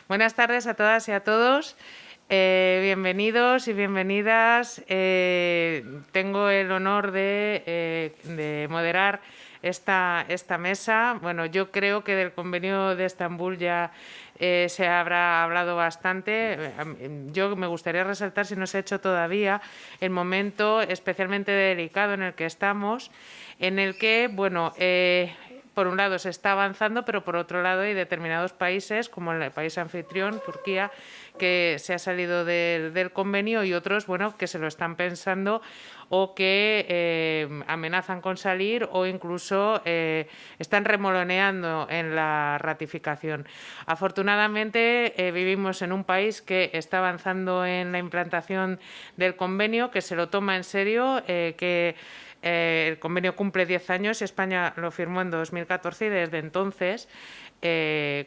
Buenas tardes a todas y a todos. Bienvenidos y bienvenidas. Tengo el honor de moderar esta mesa. Bueno, yo creo que del Convenio de Estambul ya se habrá hablado bastante. Yo me gustaría resaltar, si no se ha hecho todavía, el momento especialmente delicado en el que estamos, en el que, bueno, por un lado se está avanzando, pero por otro lado hay determinados países, como el país anfitrión, Turquía, que se ha salido del convenio, y otros, bueno, que se lo están pensando o que amenazan con salir o incluso están remoloneando en la ratificación. Afortunadamente vivimos en un país que está avanzando en la implantación del convenio, que se lo toma en serio, que el convenio cumple 10 años y España lo firmó en 2014 y desde entonces,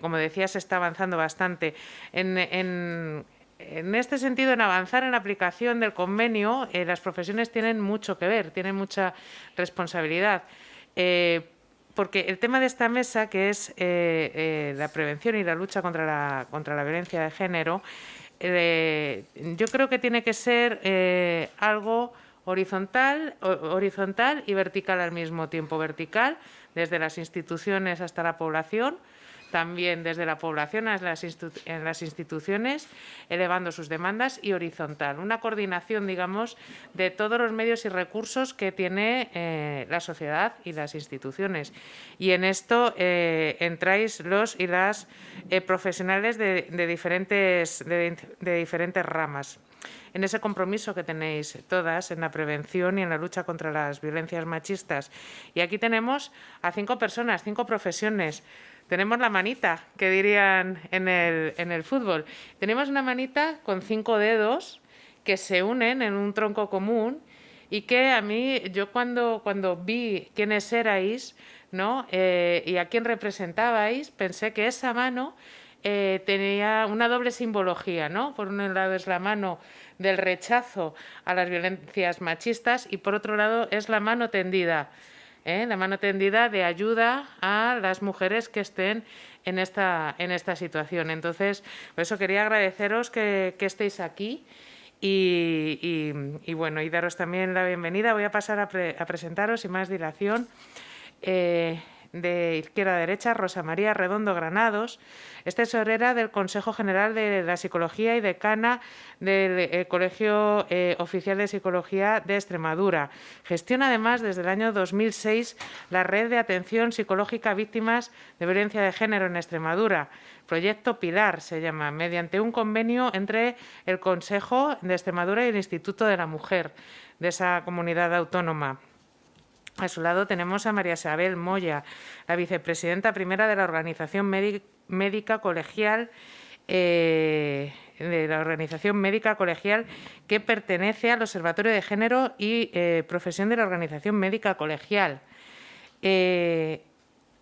como decía, se está avanzando bastante. En este sentido, en avanzar en la aplicación del convenio, las profesiones tienen mucho que ver, tienen mucha responsabilidad. Porque el tema de esta mesa, que es la prevención y la lucha contra la violencia de género, yo creo que tiene que ser algo horizontal y vertical al mismo tiempo. Vertical, desde las instituciones hasta la población, también desde la población en las instituciones, elevando sus demandas, y horizontal, una coordinación, digamos, de todos los medios y recursos que tiene la sociedad y las instituciones. Y en esto entráis los y las profesionales de diferentes ramas. En ese compromiso que tenéis todas en la prevención y en la lucha contra las violencias machistas. Y aquí tenemos a 5 personas, 5 profesiones. Tenemos la manita, que dirían en el fútbol. Tenemos una manita con 5 dedos que se unen en un tronco común y que a mí, yo cuando vi quiénes erais, ¿no? Y a quién representabais, pensé que esa mano tenía una doble simbología, ¿no? Por un lado es la mano del rechazo a las violencias machistas y por otro lado es la mano tendida. La mano tendida de ayuda a las mujeres que estén en esta situación. Entonces, por eso quería agradeceros que estéis aquí y bueno, y daros también la bienvenida. Voy a pasar a presentaros sin más dilación. De izquierda a derecha, Rosa María Redondo Granados, es tesorera del Consejo General de la Psicología y decana del Colegio Oficial de Psicología de Extremadura. Gestiona además desde el año 2006 la Red de Atención Psicológica a Víctimas de Violencia de Género en Extremadura. Proyecto Pilar se llama, mediante un convenio entre el Consejo de Extremadura y el Instituto de la Mujer de esa comunidad autónoma. A su lado tenemos a María Isabel Moya, la vicepresidenta primera de la Organización Médica Colegial, que pertenece al Observatorio de Género y Profesión de la Organización Médica Colegial.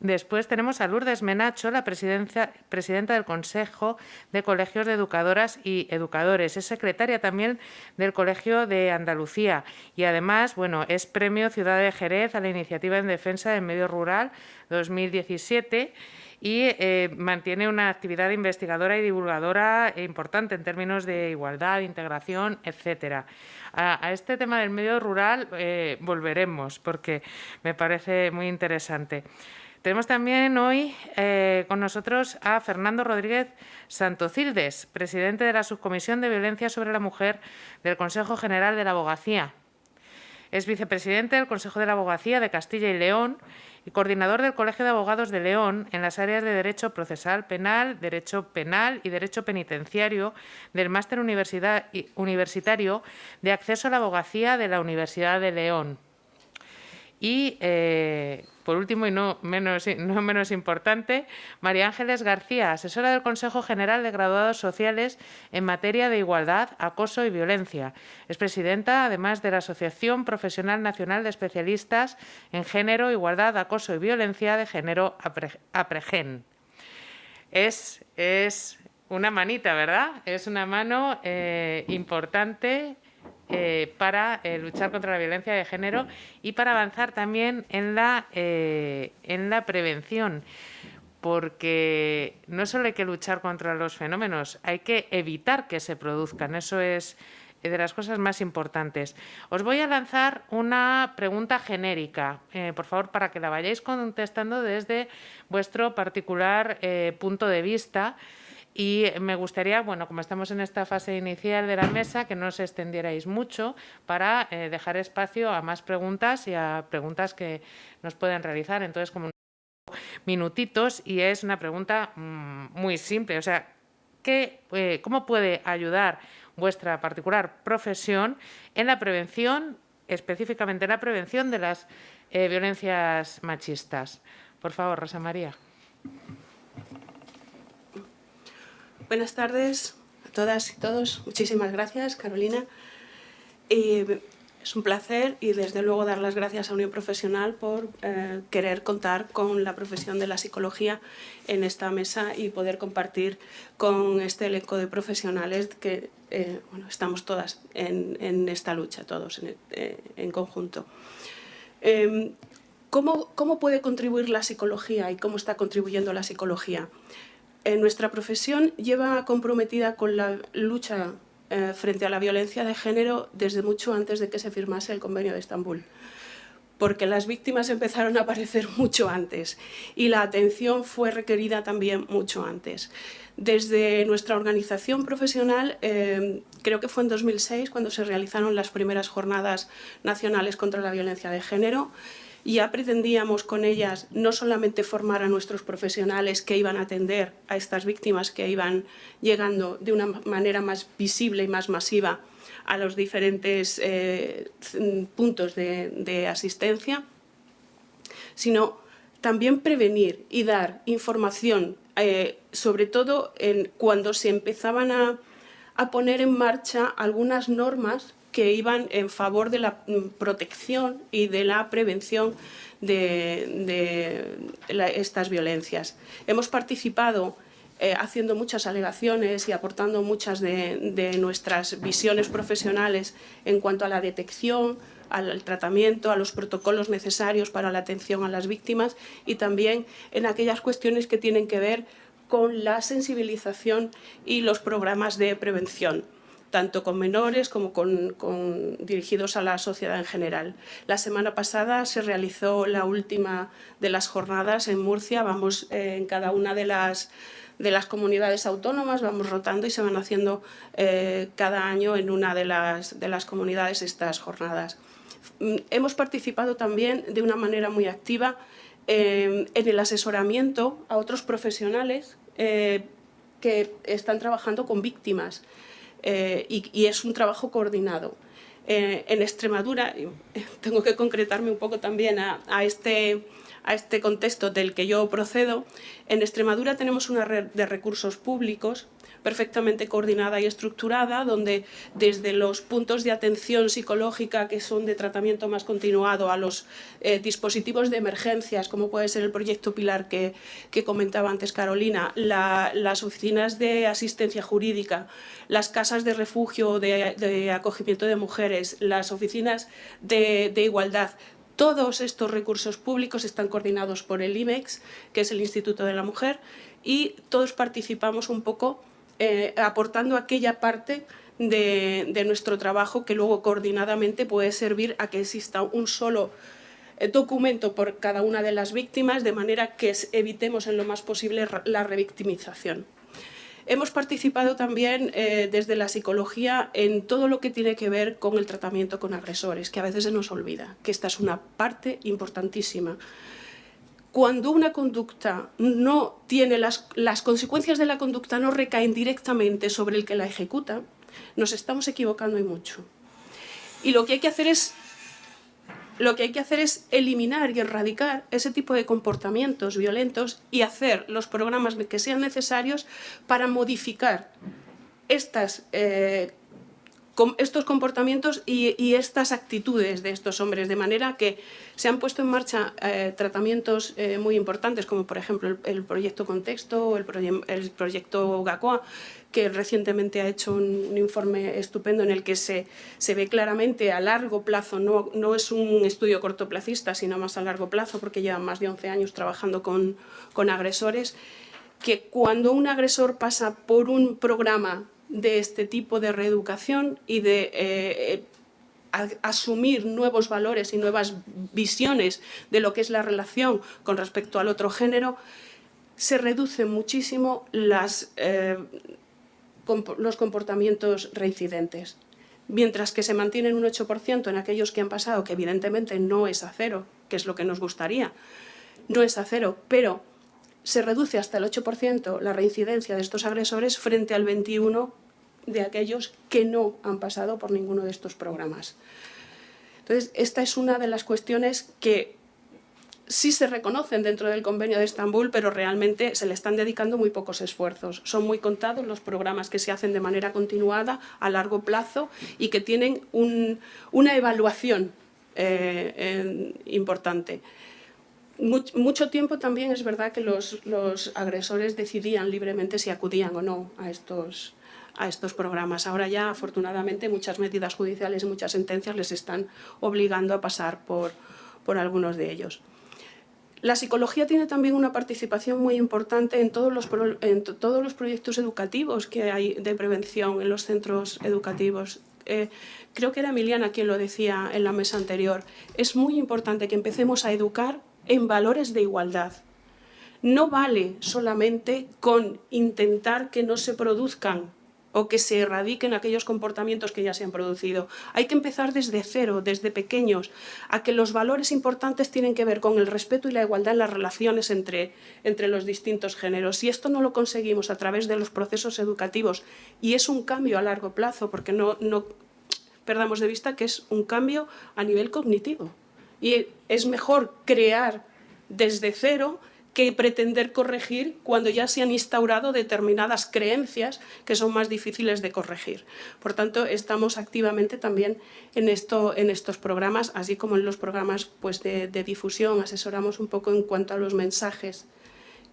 Después tenemos a Lourdes Menacho, la presidenta del Consejo de Colegios de Educadoras y Educadores. Es secretaria también del Colegio de Andalucía y además, bueno, es Premio Ciudad de Jerez a la Iniciativa en Defensa del Medio Rural 2017 y mantiene una actividad investigadora y divulgadora importante en términos de igualdad, integración, etcétera. A este tema del medio rural volveremos porque me parece muy interesante. Tenemos también hoy con nosotros a Fernando Rodríguez Santocildes, presidente de la Subcomisión de Violencia sobre la Mujer del Consejo General de la Abogacía. Es vicepresidente del Consejo de la Abogacía de Castilla y León y coordinador del Colegio de Abogados de León en las áreas de Derecho Procesal Penal, Derecho Penal y Derecho Penitenciario del Máster Universitario de Acceso a la Abogacía de la Universidad de León. Y, por último, y no menos importante, María Ángeles García, asesora del Consejo General de Graduados Sociales en materia de igualdad, acoso y violencia. Es presidenta, además, de la Asociación Profesional Nacional de Especialistas en Género, Igualdad, Acoso y Violencia de Género, APREGEN. Es una manita, ¿verdad? Es una mano importante para luchar contra la violencia de género y para avanzar también en la prevención. porque no solo hay que luchar contra los fenómenos, hay que evitar que se produzcan. Eso es de las cosas más importantes. Os voy a lanzar una pregunta genérica, por favor, para que la vayáis contestando desde vuestro particular punto de vista. Y me gustaría, bueno, como estamos en esta fase inicial de la mesa, que no os extendierais mucho para dejar espacio a más preguntas y a preguntas que nos puedan realizar. Entonces, como minutitos, y es una pregunta muy simple, o sea, ¿cómo puede ayudar vuestra particular profesión en la prevención, específicamente en la prevención de las violencias machistas? Por favor, Rosa María. Buenas tardes a todas y todos. Muchísimas gracias, Carolina. Es un placer y desde luego dar las gracias a Unión Profesional por querer contar con la profesión de la psicología en esta mesa y poder compartir con este elenco de profesionales que bueno, estamos todas en esta lucha, todos en conjunto. ¿Cómo puede contribuir la psicología y cómo está contribuyendo la psicología? Nuestra profesión lleva comprometida con la lucha frente a la violencia de género desde mucho antes de que se firmase el Convenio de Estambul, porque las víctimas empezaron a aparecer mucho antes y la atención fue requerida también mucho antes. Desde nuestra organización profesional, creo que fue en 2006 cuando se realizaron las primeras jornadas nacionales contra la violencia de género. Ya pretendíamos con ellas no solamente formar a nuestros profesionales que iban a atender a estas víctimas que iban llegando de una manera más visible y más masiva a los diferentes puntos de asistencia, sino también prevenir y dar información, sobre todo cuando se empezaban a poner en marcha algunas normas que iban en favor de la protección y de la prevención de estas violencias. Hemos participado haciendo muchas alegaciones y aportando muchas de nuestras visiones profesionales en cuanto a la detección, al tratamiento, a los protocolos necesarios para la atención a las víctimas y también en aquellas cuestiones que tienen que ver con la sensibilización y los programas de prevención, tanto con menores como dirigidos a la sociedad en general. La semana pasada se realizó la última de las jornadas en Murcia. Vamos en cada una de las comunidades autónomas, vamos rotando y se van haciendo cada año en una de las comunidades estas jornadas. Hemos participado también de una manera muy activa en el asesoramiento a otros profesionales que están trabajando con víctimas. Y es un trabajo coordinado. En Extremadura, tengo que concretarme un poco también a este contexto del que yo procedo, en Extremadura tenemos una red de recursos públicos perfectamente coordinada y estructurada, donde desde los puntos de atención psicológica que son de tratamiento más continuado a los dispositivos de emergencias, como puede ser el proyecto Pilar que comentaba antes Carolina, las oficinas de asistencia jurídica, las casas de refugio de acogimiento de mujeres, las oficinas de igualdad. Todos estos recursos públicos están coordinados por el IMEX, que es el Instituto de la Mujer, y todos participamos un poco aportando aquella parte de nuestro trabajo que luego coordinadamente puede servir a que exista un solo documento por cada una de las víctimas, de manera que evitemos en lo más posible la revictimización. Hemos participado también desde la psicología en todo lo que tiene que ver con el tratamiento con agresores, que a veces se nos olvida, que esta es una parte importantísima. Cuando una conducta no tiene las consecuencias de la conducta no recaen directamente sobre el que la ejecuta, nos estamos equivocando y mucho. Y lo que hay que hacer es eliminar y erradicar ese tipo de comportamientos violentos y hacer los programas que sean necesarios para modificar estas estos comportamientos y estas actitudes de estos hombres, de manera que se han puesto en marcha tratamientos muy importantes, como por ejemplo el proyecto Contexto o el proyecto GACOA, que recientemente ha hecho un informe estupendo en el que se ve claramente a largo plazo, no es un estudio cortoplacista, sino más a largo plazo, porque llevan más de 11 años trabajando con agresores, que cuando un agresor pasa por un programa de este tipo de reeducación y de asumir nuevos valores y nuevas visiones de lo que es la relación con respecto al otro género, se reducen muchísimo los comportamientos reincidentes. Mientras que se mantienen un 8% en aquellos que han pasado, que evidentemente no es a cero, que es lo que nos gustaría, no es a cero, pero se reduce hasta el 8% la reincidencia de estos agresores frente al 21% de aquellos que no han pasado por ninguno de estos programas. Entonces, esta es una de las cuestiones que sí se reconocen dentro del Convenio de Estambul, pero realmente se le están dedicando muy pocos esfuerzos. Son muy contados los programas que se hacen de manera continuada, a largo plazo, y que tienen una evaluación importante. Mucho tiempo también es verdad que los agresores decidían libremente si acudían o no a estos programas. Ahora ya, afortunadamente, muchas medidas judiciales y muchas sentencias les están obligando a pasar por algunos de ellos. La psicología tiene también una participación muy importante en todos los proyectos educativos que hay de prevención en los centros educativos. Creo que era Emiliana quien lo decía en la mesa anterior. Es muy importante que empecemos a educar en valores de igualdad. No vale solamente con intentar que no se produzcan o que se erradiquen aquellos comportamientos que ya se han producido. Hay que empezar desde cero, desde pequeños, a que los valores importantes tienen que ver con el respeto y la igualdad en las relaciones entre los distintos géneros. Si esto no lo conseguimos a través de los procesos educativos, y es un cambio a largo plazo, porque no perdamos de vista que es un cambio a nivel cognitivo. Y es mejor crear desde cero que pretender corregir cuando ya se han instaurado determinadas creencias que son más difíciles de corregir. Por tanto, estamos activamente también en estos programas, así como en los programas pues, de difusión. Asesoramos un poco en cuanto a los mensajes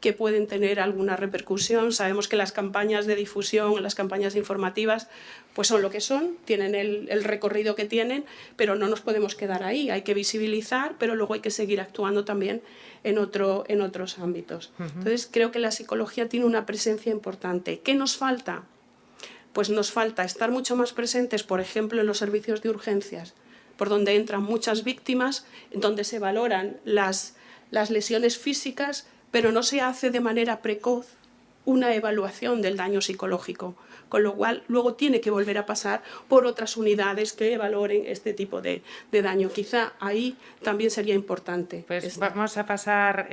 que pueden tener alguna repercusión. Sabemos que las campañas de difusión, las campañas informativas, pues son lo que son, tienen el recorrido que tienen, pero no nos podemos quedar ahí. Hay que visibilizar, pero luego hay que seguir actuando también en otros ámbitos. Entonces, creo que la psicología tiene una presencia importante. ¿Qué nos falta? Pues nos falta estar mucho más presentes, por ejemplo, en los servicios de urgencias, por donde entran muchas víctimas, donde se valoran las lesiones físicas, pero no se hace de manera precoz una evaluación del daño psicológico, con lo cual luego tiene que volver a pasar por otras unidades que valoren este tipo de daño. Quizá ahí también sería importante. Pues vamos a pasar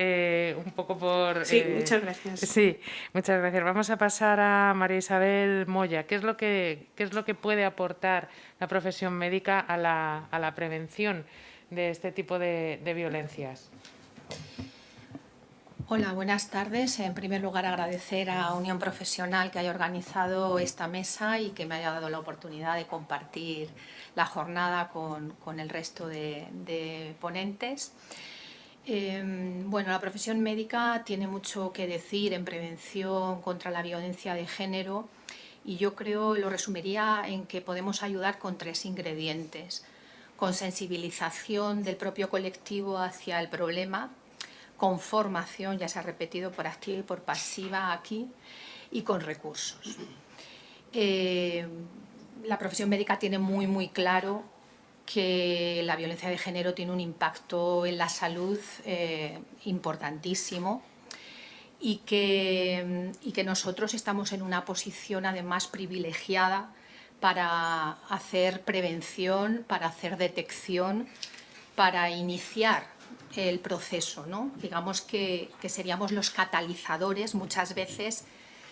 un poco por... Sí, muchas gracias. Sí, muchas gracias. Vamos a pasar a María Isabel Moya. ¿Qué es lo que puede aportar la profesión médica a la prevención de este tipo de violencias? Hola, buenas tardes. En primer lugar, agradecer a Unión Profesional que haya organizado esta mesa y que me haya dado la oportunidad de compartir la jornada con el resto de ponentes. Bueno, la profesión médica tiene mucho que decir en prevención contra la violencia de género y yo creo, lo resumiría en que podemos ayudar con 3 ingredientes: con sensibilización del propio colectivo hacia el problema, con formación, ya se ha repetido por activa y por pasiva aquí, y con recursos. La profesión médica tiene muy claro que la violencia de género tiene un impacto en la salud importantísimo y que nosotros estamos en una posición además privilegiada para hacer prevención, para hacer detección, para iniciar el proceso, ¿no? Digamos que seríamos los catalizadores muchas veces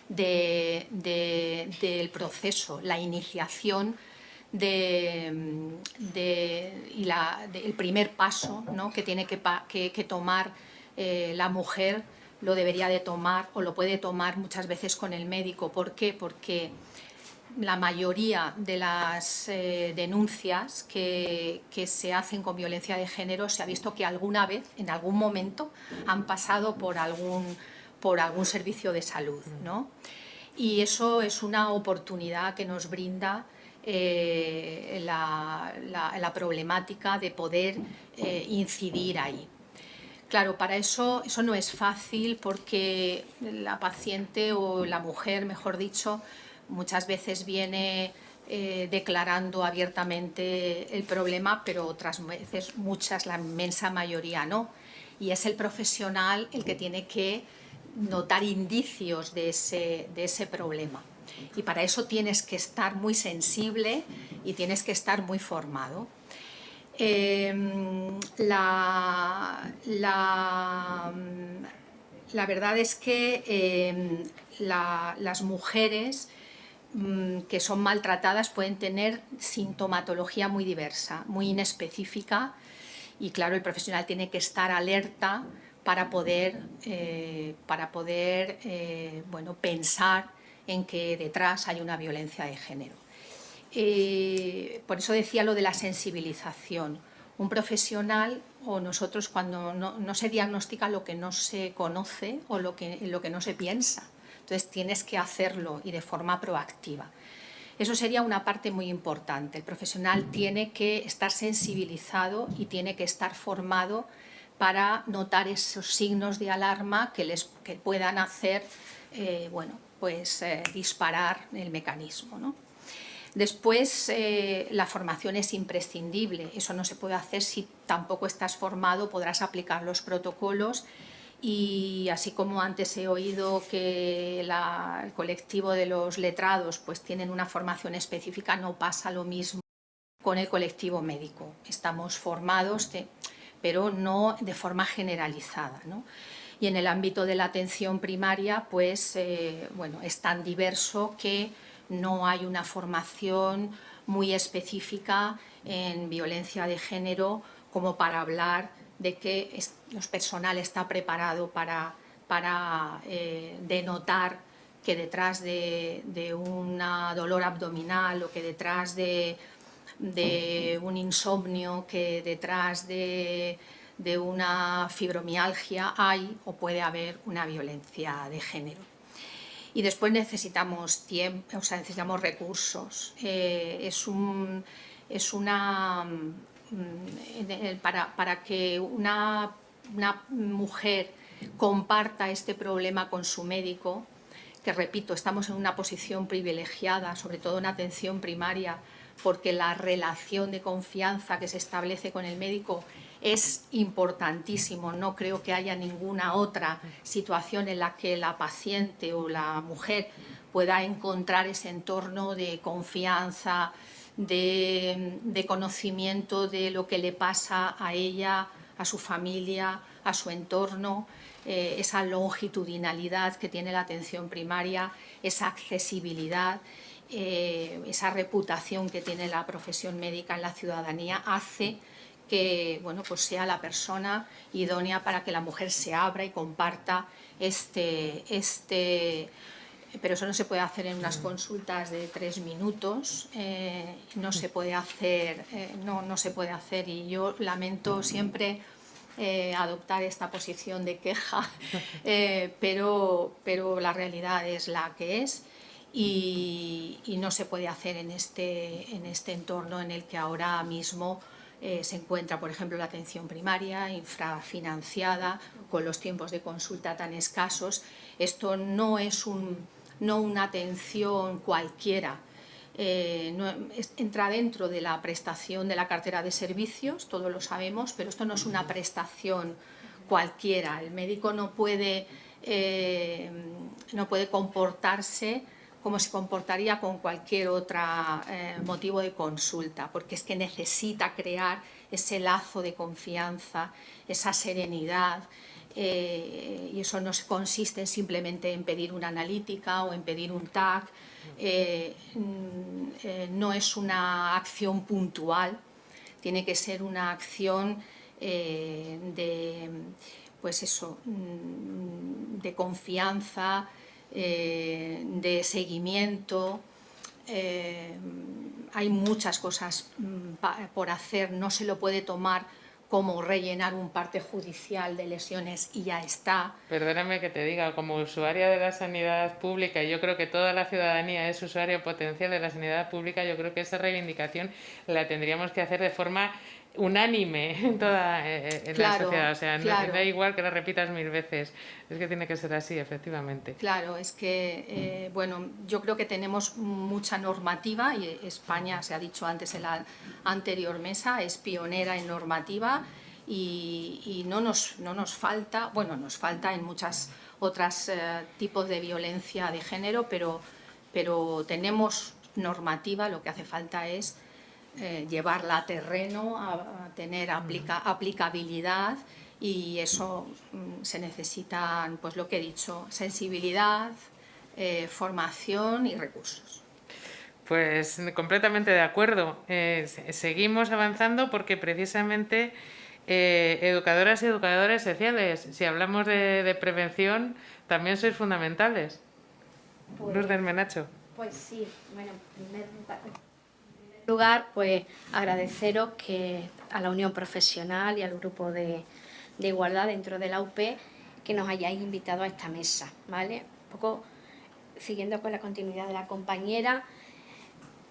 del proceso, la iniciación el primer paso, ¿no? que tiene que tomar la mujer, lo debería de tomar o lo puede tomar muchas veces con el médico. ¿Por qué? Porque la mayoría de las denuncias que se hacen con violencia de género se ha visto que alguna vez, en algún momento, han pasado por algún servicio de salud, ¿no? Y eso es una oportunidad que nos brinda la problemática de poder incidir ahí. Claro, para eso no es fácil porque la paciente o la mujer, mejor dicho, muchas veces viene declarando abiertamente el problema, pero otras veces, la inmensa mayoría no. Y es el profesional el que tiene que notar indicios de ese problema. Y para eso tienes que estar muy sensible y tienes que estar muy formado. La verdad es que las mujeres que son maltratadas pueden tener sintomatología muy diversa, muy inespecífica, y claro, el profesional tiene que estar alerta para poder bueno, pensar en que detrás hay una violencia de género. Por eso decía lo de la sensibilización. Un profesional o nosotros, cuando no se diagnostica lo que no se conoce o lo que no se piensa, entonces tienes que hacerlo y de forma proactiva. Eso sería una parte muy importante. El profesional tiene que estar sensibilizado y tiene que estar formado para notar esos signos de alarma que puedan hacer bueno, pues, disparar el mecanismo, ¿no? Después, la formación es imprescindible. Eso no se puede hacer si tampoco estás formado, podrás aplicar los protocolos. Y así como antes he oído que el colectivo de los letrados pues tienen una formación específica, no pasa lo mismo con el colectivo médico. Estamos formados, pero no de forma generalizada, ¿no? Y en el ámbito de la atención primaria, pues bueno, es tan diverso que no hay una formación muy específica en violencia de género como para hablar de que el personal está preparado para denotar que detrás de un dolor abdominal o que detrás de un insomnio, que detrás de una fibromialgia hay o puede haber una violencia de género. Y después necesitamos tiempo, o sea, necesitamos recursos. Para que una mujer comparta este problema con su médico, que repito, estamos en una posición privilegiada, sobre todo en atención primaria, porque la relación de confianza que se establece con el médico es importantísimo. No creo que haya ninguna otra situación en la que la paciente o la mujer pueda encontrar ese entorno de confianza, de conocimiento de lo que le pasa a ella, a su familia, a su entorno, esa longitudinalidad que tiene la atención primaria, esa accesibilidad, esa reputación que tiene la profesión médica en la ciudadanía hace que bueno, pues sea la persona idónea para que la mujer se abra y comparta pero eso no se puede hacer en unas consultas de 3 minutos, no se puede hacer, no se puede hacer, y yo lamento siempre adoptar esta posición de queja, pero la realidad es la que es. Y no se puede hacer en este entorno en el que ahora mismo se encuentra, por ejemplo, la atención primaria infrafinanciada, con los tiempos de consulta tan escasos. Esto no es una atención cualquiera, entra dentro de la prestación de la cartera de servicios, todos lo sabemos, pero esto no es una prestación cualquiera. El médico no puede comportarse como se comportaría con cualquier otro motivo de consulta, porque es que necesita crear ese lazo de confianza, esa serenidad, y eso no consiste simplemente en pedir una analítica o en pedir un TAC, no es una acción puntual, tiene que ser una acción pues eso, de confianza, de seguimiento, hay muchas cosas por hacer, no se lo puede tomar como rellenar un parte judicial de lesiones y ya está. Perdóname que te diga, como usuaria de la sanidad pública, y yo creo que toda la ciudadanía es usuario potencial de la sanidad pública, yo creo que esa reivindicación la tendríamos que hacer de forma unánime en toda en Claro, la sociedad. O sea, claro. no da igual que la repitas 1000 veces. Es que tiene que ser así, efectivamente. Claro, es que, bueno, yo creo que tenemos mucha normativa y España, se ha dicho antes en la anterior mesa, es pionera en normativa y no nos falta, bueno, nos falta en muchas otras tipos de violencia de género, pero tenemos normativa, lo que hace falta es llevarla a terreno, a tener aplicabilidad, y eso se necesitan, pues lo que he dicho, sensibilidad, formación y recursos. Pues completamente de acuerdo. Seguimos avanzando porque precisamente educadoras y educadores sociales, si hablamos de prevención, también sois fundamentales. Lourdes Menacho. Pues sí, bueno, en primer lugar, pues agradeceros que a la Unión Profesional y al Grupo de Igualdad dentro de la UP que nos hayáis invitado a esta mesa, ¿vale? Un poco siguiendo con la continuidad de la compañera,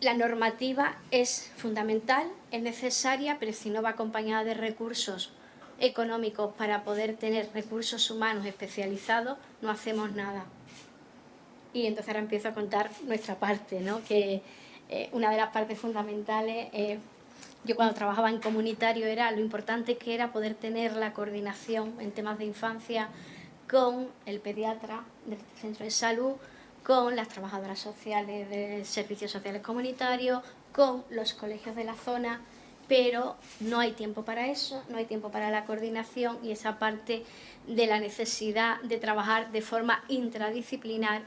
la normativa es fundamental, es necesaria, pero si no va acompañada de recursos económicos para poder tener recursos humanos especializados, no hacemos nada. Y entonces ahora empiezo a contar nuestra parte, ¿no? Que una de las partes fundamentales, yo cuando trabajaba en comunitario, era lo importante que era poder tener la coordinación en temas de infancia con el pediatra del centro de salud, con las trabajadoras sociales de servicios sociales comunitarios, con los colegios de la zona, pero no hay tiempo para eso, no hay tiempo para la coordinación y esa parte de la necesidad de trabajar de forma interdisciplinar,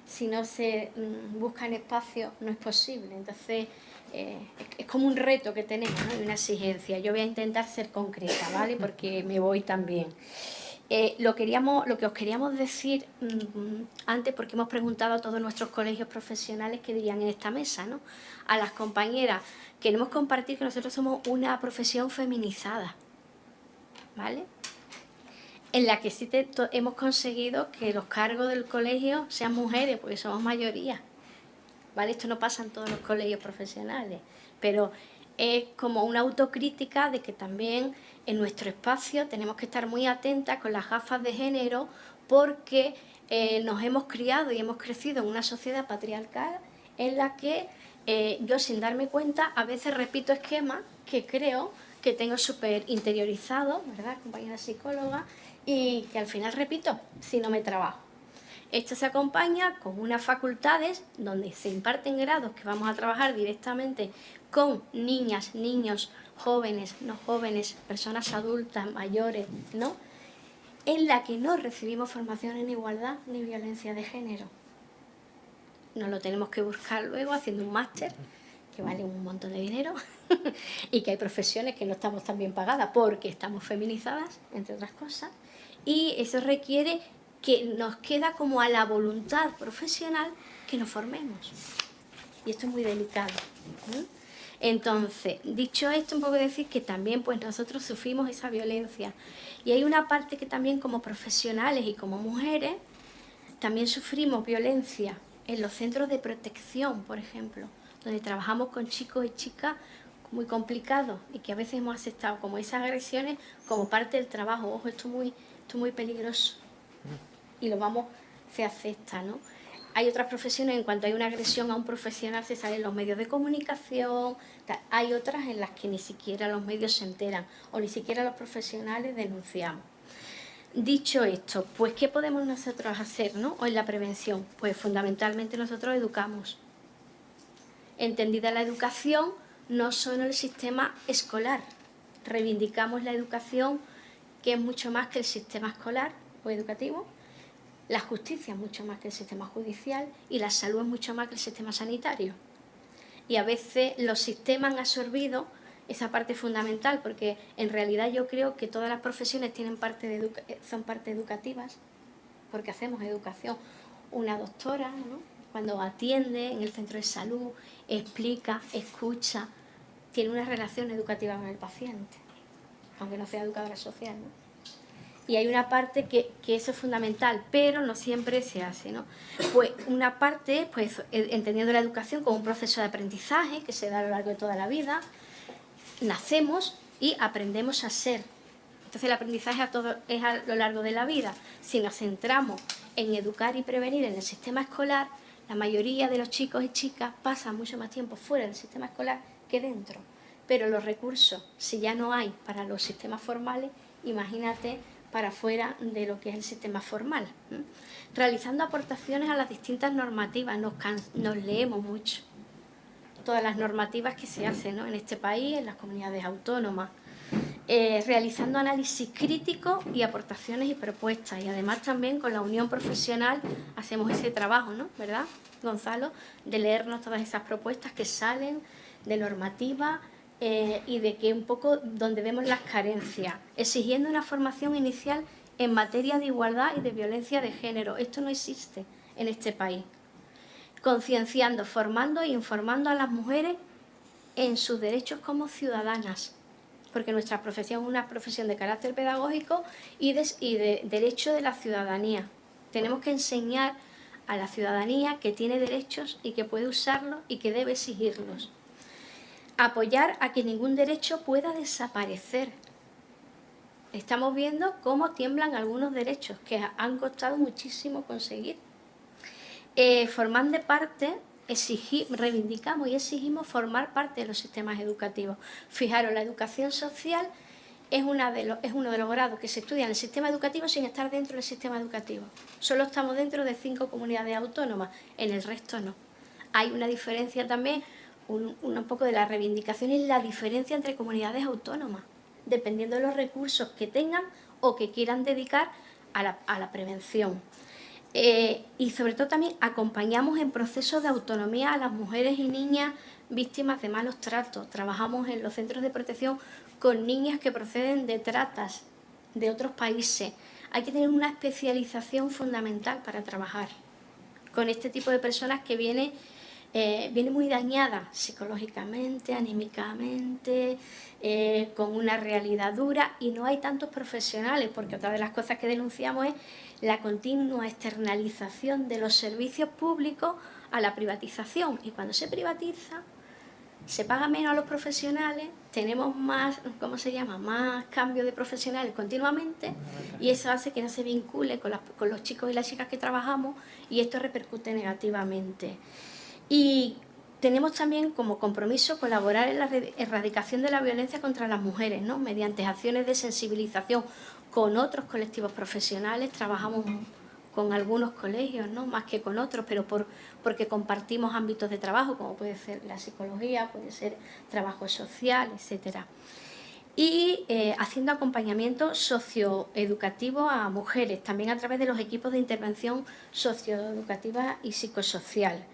si no se buscan espacios no es posible. Entonces es como un reto que tenemos, ¿no? Y una exigencia. Yo voy a intentar ser concreta, ¿vale? Porque me voy también. Lo que os queríamos decir antes, porque hemos preguntado a todos nuestros colegios profesionales qué dirían en esta mesa, ¿no? A las compañeras, queremos compartir que nosotros somos una profesión feminizada, ¿vale? En la que sí hemos conseguido que los cargos del colegio sean mujeres, porque somos mayoría, ¿vale? Esto no pasa en todos los colegios profesionales, pero es como una autocrítica de que también en nuestro espacio tenemos que estar muy atentas con las gafas de género, porque nos hemos criado y hemos crecido en una sociedad patriarcal en la que yo, sin darme cuenta, a veces repito esquemas que creo que tengo súper interiorizados, ¿verdad, compañera psicóloga? Y que al final repito si no me trabajo. Esto se acompaña con unas facultades donde se imparten grados que vamos a trabajar directamente con niñas, niños, jóvenes, no jóvenes, personas adultas, mayores, ¿no? En la que no recibimos formación en igualdad ni violencia de género. Nos lo tenemos que buscar luego haciendo un máster que vale un montón de dinero y que hay profesiones que no estamos tan bien pagadas porque estamos feminizadas, entre otras cosas, y eso requiere que nos queda como a la voluntad profesional que nos formemos. Y esto es muy delicado, ¿no? Entonces, dicho esto, un poco decir que también pues nosotros sufrimos esa violencia. Y hay una parte que también como profesionales y como mujeres también sufrimos violencia en los centros de protección, por ejemplo, donde trabajamos con chicos y chicas muy complicados y que a veces hemos aceptado como esas agresiones como parte del trabajo. Ojo, esto es muy peligroso y se acepta, ¿no? Hay otras profesiones, en cuanto hay una agresión a un profesional se salen los medios de comunicación, hay otras en las que ni siquiera los medios se enteran o ni siquiera los profesionales denunciamos. Dicho esto, pues ¿qué podemos nosotros hacer, ¿no? O en la prevención, pues fundamentalmente nosotros educamos. Entendida la educación, no solo el sistema escolar, reivindicamos la educación, que es mucho más que el sistema escolar o educativo, la justicia es mucho más que el sistema judicial y la salud es mucho más que el sistema sanitario. Y a veces los sistemas han absorbido esa parte fundamental, porque en realidad yo creo que todas las profesiones tienen son parte educativas, porque hacemos educación. Una doctora, ¿no? cuando atiende en el centro de salud, explica, escucha, tiene una relación educativa con el paciente, aunque no sea educadora social, ¿no? Y hay una parte que eso es fundamental, pero no siempre se hace, ¿no? Pues una parte, pues entendiendo la educación como un proceso de aprendizaje que se da a lo largo de toda la vida, nacemos y aprendemos a ser. Entonces el aprendizaje es a lo largo de la vida. Si nos centramos en educar y prevenir en el sistema escolar, la mayoría de los chicos y chicas pasan mucho más tiempo fuera del sistema escolar que dentro. Pero los recursos, si ya no hay para los sistemas formales, imagínate para fuera de lo que es el sistema formal. Realizando aportaciones a las distintas normativas, nos leemos mucho. Todas las normativas que se hacen, ¿no?, en este país, en las comunidades autónomas. Realizando análisis crítico y aportaciones y propuestas. Y además también con la Unión Profesional hacemos ese trabajo, ¿no?, ¿verdad, Gonzalo? De leernos todas esas propuestas que salen de normativa y de que un poco donde vemos las carencias, exigiendo una formación inicial en materia de igualdad y de violencia de género. Esto no existe en este país. Concienciando, formando e informando a las mujeres en sus derechos como ciudadanas, porque nuestra profesión es una profesión de carácter pedagógico y de derecho de la ciudadanía. Tenemos que enseñar a la ciudadanía que tiene derechos y que puede usarlos y que debe exigirlos. Apoyar a que ningún derecho pueda desaparecer. Estamos viendo cómo tiemblan algunos derechos que han costado muchísimo conseguir. Formando parte, reivindicamos y exigimos formar parte de los sistemas educativos. Fijaros, la educación social es uno de los grados que se estudia en el sistema educativo sin estar dentro del sistema educativo. Solo estamos dentro de 5 comunidades autónomas, en el resto no. Hay una diferencia también, un poco de la reivindicación es la diferencia entre comunidades autónomas, dependiendo de los recursos que tengan o que quieran dedicar a la prevención. Y sobre todo también acompañamos en procesos de autonomía a las mujeres y niñas víctimas de malos tratos. Trabajamos en los centros de protección con niñas que proceden de tratas de otros países. Hay que tener una especialización fundamental para trabajar con este tipo de personas que viene muy dañada psicológicamente, anímicamente, con una realidad dura, y no hay tantos profesionales, porque otra de las cosas que denunciamos es la continua externalización de los servicios públicos a la privatización. Y cuando se privatiza, se paga menos a los profesionales, tenemos más, más cambio de profesionales continuamente, y eso hace que no se vincule con los chicos y las chicas que trabajamos, y esto repercute negativamente. Y tenemos también como compromiso colaborar en la erradicación de la violencia contra las mujeres, ¿no?, mediante acciones de sensibilización con otros colectivos profesionales. Trabajamos con algunos colegios, ¿no?, más que con otros, pero porque compartimos ámbitos de trabajo, como puede ser la psicología, puede ser trabajo social, etcétera. Y haciendo acompañamiento socioeducativo a mujeres, también a través de los equipos de intervención socioeducativa y psicosocial.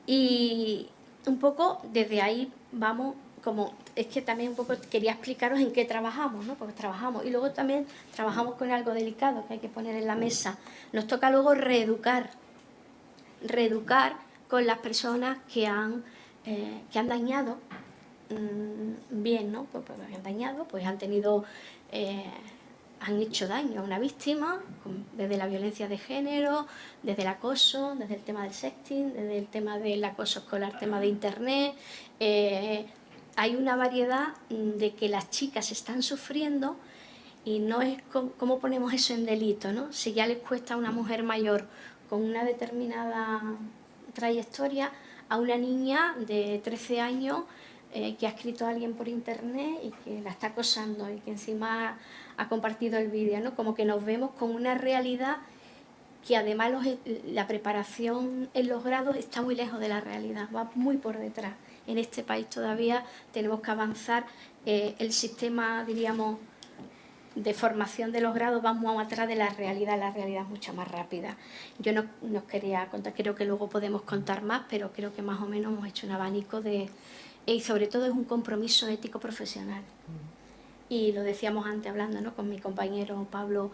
Y un poco desde ahí vamos, es que también un poco quería explicaros en qué trabajamos, ¿no?, porque trabajamos, y luego también trabajamos con algo delicado que hay que poner en la mesa. Nos toca luego reeducar con las personas que han dañado, bien, ¿no?, pues han dañado, pues han hecho daño a una víctima, desde la violencia de género, desde el acoso, desde el tema del sexting, desde el tema del acoso escolar, tema de internet. Hay una variedad de que las chicas están sufriendo, y no es cómo ponemos eso en delito, ¿no? Si ya les cuesta a una mujer mayor con una determinada trayectoria, a una niña de 13 años que ha escrito a alguien por internet y que la está acosando y que encima ha compartido el vídeo, ¿no? Como que nos vemos con una realidad que además la preparación en los grados está muy lejos de la realidad, va muy por detrás. En este país todavía tenemos que avanzar, el sistema, diríamos, de formación de los grados va muy atrás de la realidad es mucho más rápida. Yo no os quería contar, creo que luego podemos contar más, pero creo que más o menos hemos hecho un abanico y sobre todo es un compromiso ético profesional. Y lo decíamos antes hablando, ¿no?, con mi compañero Pablo,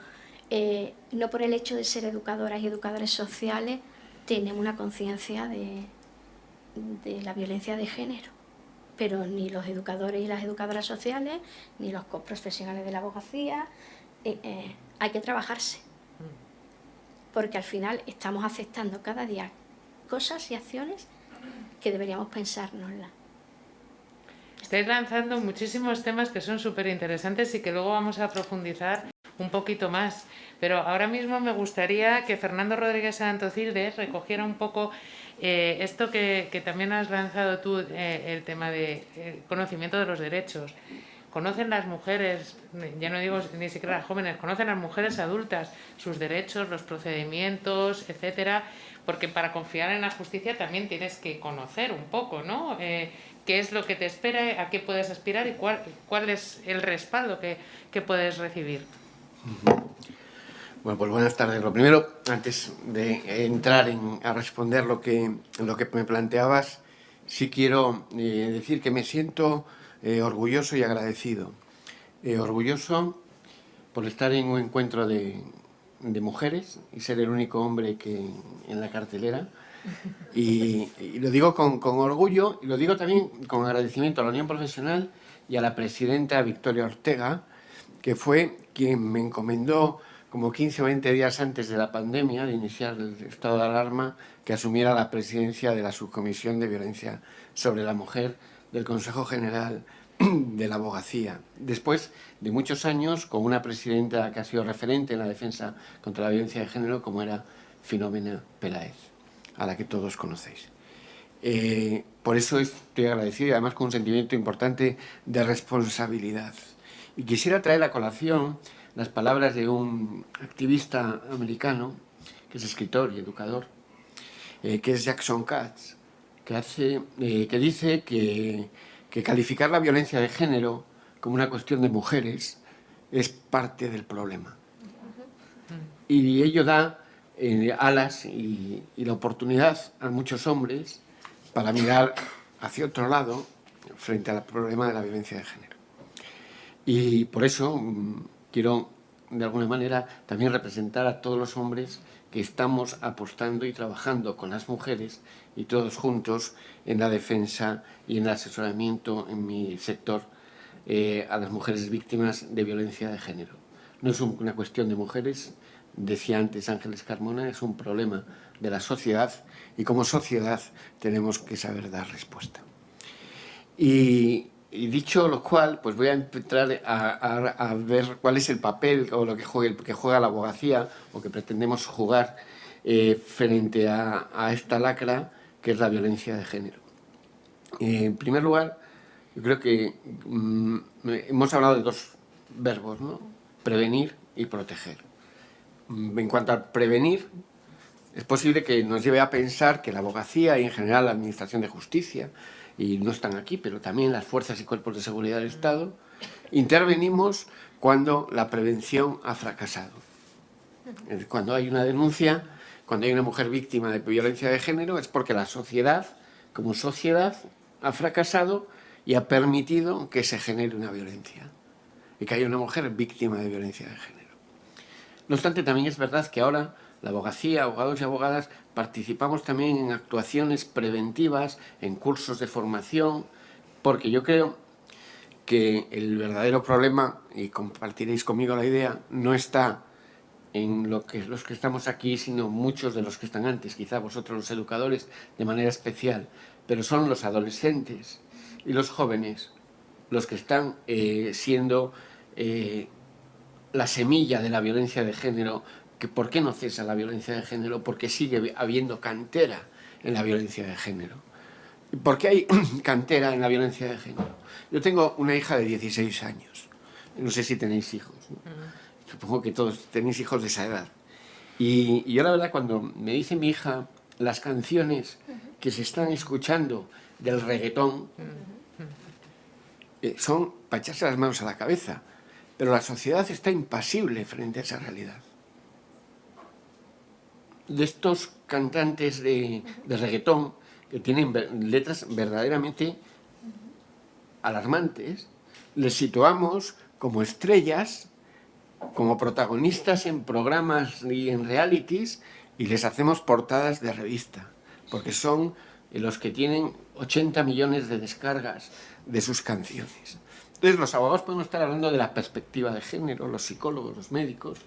no por el hecho de ser educadoras y educadores sociales tenemos una conciencia de la violencia de género, pero ni los educadores y las educadoras sociales, ni los profesionales de la abogacía, hay que trabajarse, porque al final estamos aceptando cada día cosas y acciones que deberíamos pensárnoslas. Estáis lanzando muchísimos temas que son súper interesantes y que luego vamos a profundizar un poquito más. Pero ahora mismo me gustaría que Fernando Rodríguez Santocildes recogiera un poco esto que también has lanzado tú, el tema de conocimiento de los derechos. ¿Conocen las mujeres, ya no digo ni siquiera las jóvenes, conocen las mujeres adultas sus derechos, los procedimientos, etcétera? Porque para confiar en la justicia también tienes que conocer un poco, ¿no? Qué es lo que te espera, a qué puedes aspirar y cuál es el respaldo que puedes recibir. Bueno, pues buenas tardes. Lo primero, antes de entrar a responder lo que me planteabas, sí quiero decir que me siento orgulloso y agradecido. Orgulloso por estar en un encuentro de mujeres y ser el único hombre en la cartelera. Y lo digo con orgullo, y lo digo también con agradecimiento a la Unión Profesional y a la presidenta Victoria Ortega, que fue quien me encomendó como 15 o 20 días antes de la pandemia, de iniciar el estado de alarma, que asumiera la presidencia de la Subcomisión de Violencia sobre la Mujer del Consejo General de la Abogacía. Después de muchos años, con una presidenta que ha sido referente en la defensa contra la violencia de género, como era Filomena Peláez, a la que todos conocéis. Por eso estoy agradecido y además con un sentimiento importante de responsabilidad. Y quisiera traer a colación las palabras de un activista americano, que es escritor y educador, que es Jackson Katz, que dice que calificar la violencia de género como una cuestión de mujeres es parte del problema. Y ello da alas y la oportunidad a muchos hombres para mirar hacia otro lado frente al problema de la violencia de género. Y por eso quiero, de alguna manera, también representar a todos los hombres que estamos apostando y trabajando con las mujeres y todos juntos en la defensa y en el asesoramiento en mi sector a las mujeres víctimas de violencia de género. No es una cuestión de mujeres, decía antes Ángeles Carmona, es un problema de la sociedad y como sociedad tenemos que saber dar respuesta. Y dicho lo cual, pues voy a entrar a ver cuál es el papel o lo que juega la abogacía o que pretendemos jugar frente a esta lacra que es la violencia de género. En primer lugar, yo creo que hemos hablado de dos verbos, ¿no? Prevenir y proteger. En cuanto a prevenir, es posible que nos lleve a pensar que la abogacía y en general la Administración de Justicia, y no están aquí, pero también las fuerzas y cuerpos de seguridad del Estado, intervenimos cuando la prevención ha fracasado. Cuando hay una denuncia, cuando hay una mujer víctima de violencia de género, es porque la sociedad, como sociedad, ha fracasado y ha permitido que se genere una violencia y que haya una mujer víctima de violencia de género. No obstante, también es verdad que ahora la abogacía, abogados y abogadas, participamos también en actuaciones preventivas, en cursos de formación, porque yo creo que el verdadero problema, y compartiréis conmigo la idea, no está en los que estamos aquí, sino muchos de los que están antes, quizá vosotros los educadores de manera especial, pero son los adolescentes y los jóvenes los que están siendo la semilla de la violencia de género. ¿Por qué no cesa la violencia de género? Porque sigue habiendo cantera en la violencia de género. ¿Por qué hay cantera en la violencia de género? Yo tengo una hija de 16 años. No sé si tenéis hijos, ¿no? Supongo que todos tenéis hijos de esa edad. Y yo la verdad, cuando me dice mi hija las canciones que se están escuchando del reggaetón, son para echarse las manos a la cabeza. Pero la sociedad está impasible frente a esa realidad. De estos cantantes de reggaetón que tienen letras verdaderamente alarmantes, les situamos como estrellas, como protagonistas en programas y en realities y les hacemos portadas de revista, porque son los que tienen 80 millones de descargas de sus canciones. Entonces los abogados podemos estar hablando de la perspectiva de género, los psicólogos, los médicos,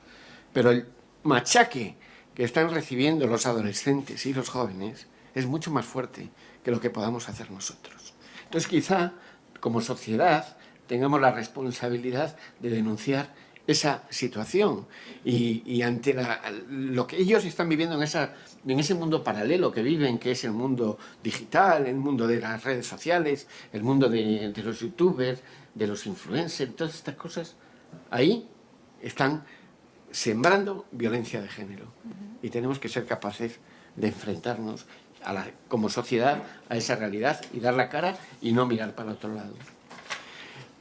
pero el machaque que están recibiendo los adolescentes y los jóvenes es mucho más fuerte que lo que podamos hacer nosotros. Entonces quizá como sociedad tengamos la responsabilidad de denunciar esa situación y ante lo que ellos están viviendo en ese mundo paralelo que viven, que es el mundo digital, el mundo de las redes sociales, el mundo de los youtubers, de los influencers, todas estas cosas, ahí están sembrando violencia de género y tenemos que ser capaces de enfrentarnos como sociedad a esa realidad y dar la cara y no mirar para otro lado.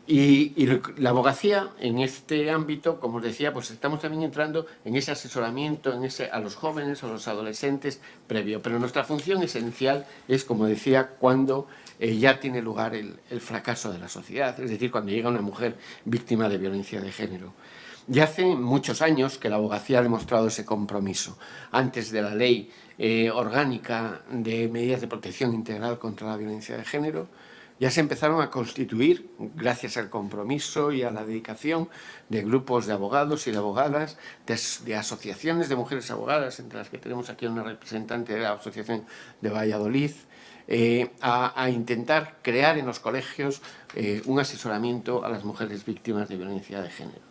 Y la abogacía en este ámbito, como os decía, pues estamos también entrando en ese asesoramiento a los jóvenes o los adolescentes previo, pero nuestra función esencial es, como decía, cuando ya tiene lugar el fracaso de la sociedad, es decir, cuando llega una mujer víctima de violencia de género. Ya hace muchos años que la abogacía ha demostrado ese compromiso. Antes de la ley orgánica de medidas de protección integral contra la violencia de género, ya se empezaron a constituir, gracias al compromiso y a la dedicación de grupos de abogados y de abogadas, de asociaciones de mujeres abogadas, entre las que tenemos aquí una representante de la Asociación de Valladolid, a intentar crear en los colegios un asesoramiento a las mujeres víctimas de violencia de género.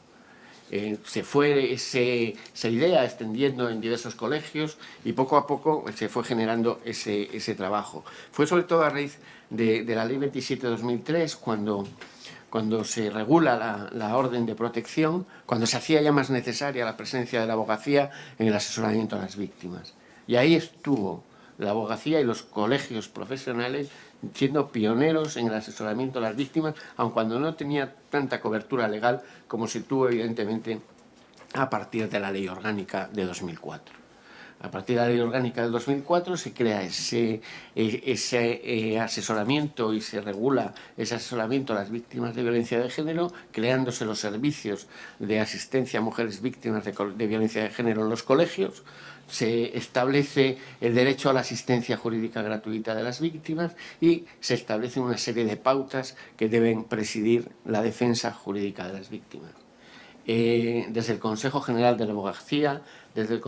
Se fue esa idea extendiendo en diversos colegios y poco a poco se fue generando ese trabajo. Fue sobre todo a raíz de la Ley 27/2003 cuando se regula la orden de protección, cuando se hacía ya más necesaria la presencia de la abogacía en el asesoramiento a las víctimas. Y ahí estuvo la abogacía y los colegios profesionales siendo pioneros en el asesoramiento a las víctimas, aun cuando no tenía tanta cobertura legal como se tuvo evidentemente a partir de la Ley Orgánica de 2004. A partir de la Ley Orgánica del 2004 se crea ese asesoramiento y se regula ese asesoramiento a las víctimas de violencia de género, creándose los servicios de asistencia a mujeres víctimas de violencia de género en los colegios. Se establece el derecho a la asistencia jurídica gratuita de las víctimas y se establecen una serie de pautas que deben presidir la defensa jurídica de las víctimas. Desde el Consejo General de la Abogacía, desde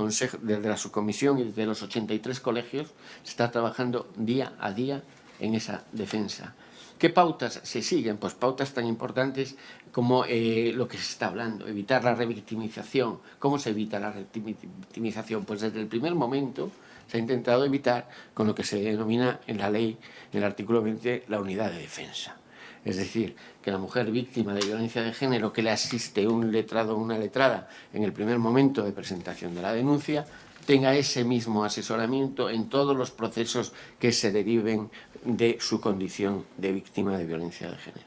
la subcomisión y desde los 83 colegios se está trabajando día a día en esa defensa. ¿Qué pautas se siguen? Pues pautas tan importantes como lo que se está hablando, evitar la revictimización. ¿Cómo se evita la revictimización? Pues desde el primer momento se ha intentado evitar con lo que se denomina en la ley, en el artículo 20, la unidad de defensa. Es decir, que la mujer víctima de violencia de género que le asiste un letrado o una letrada en el primer momento de presentación de la denuncia tenga ese mismo asesoramiento en todos los procesos que se deriven de su condición de víctima de violencia de género.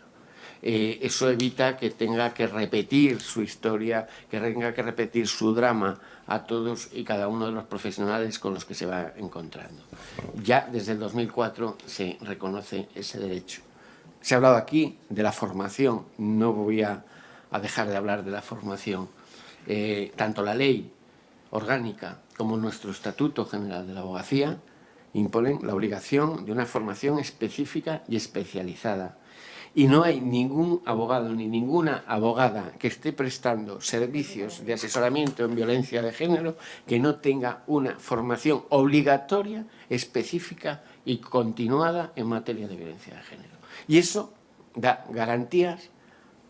Eso evita que tenga que repetir su historia, que tenga que repetir su drama a todos y cada uno de los profesionales con los que se va encontrando. Ya desde el 2004 se reconoce ese derecho. Se ha hablado aquí de la formación, no voy a dejar de hablar de la formación. Tanto la ley orgánica como nuestro Estatuto General de la Abogacía imponen la obligación de una formación específica y especializada. Y no hay ningún abogado ni ninguna abogada que esté prestando servicios de asesoramiento en violencia de género que no tenga una formación obligatoria, específica y continuada en materia de violencia de género. Y eso da garantías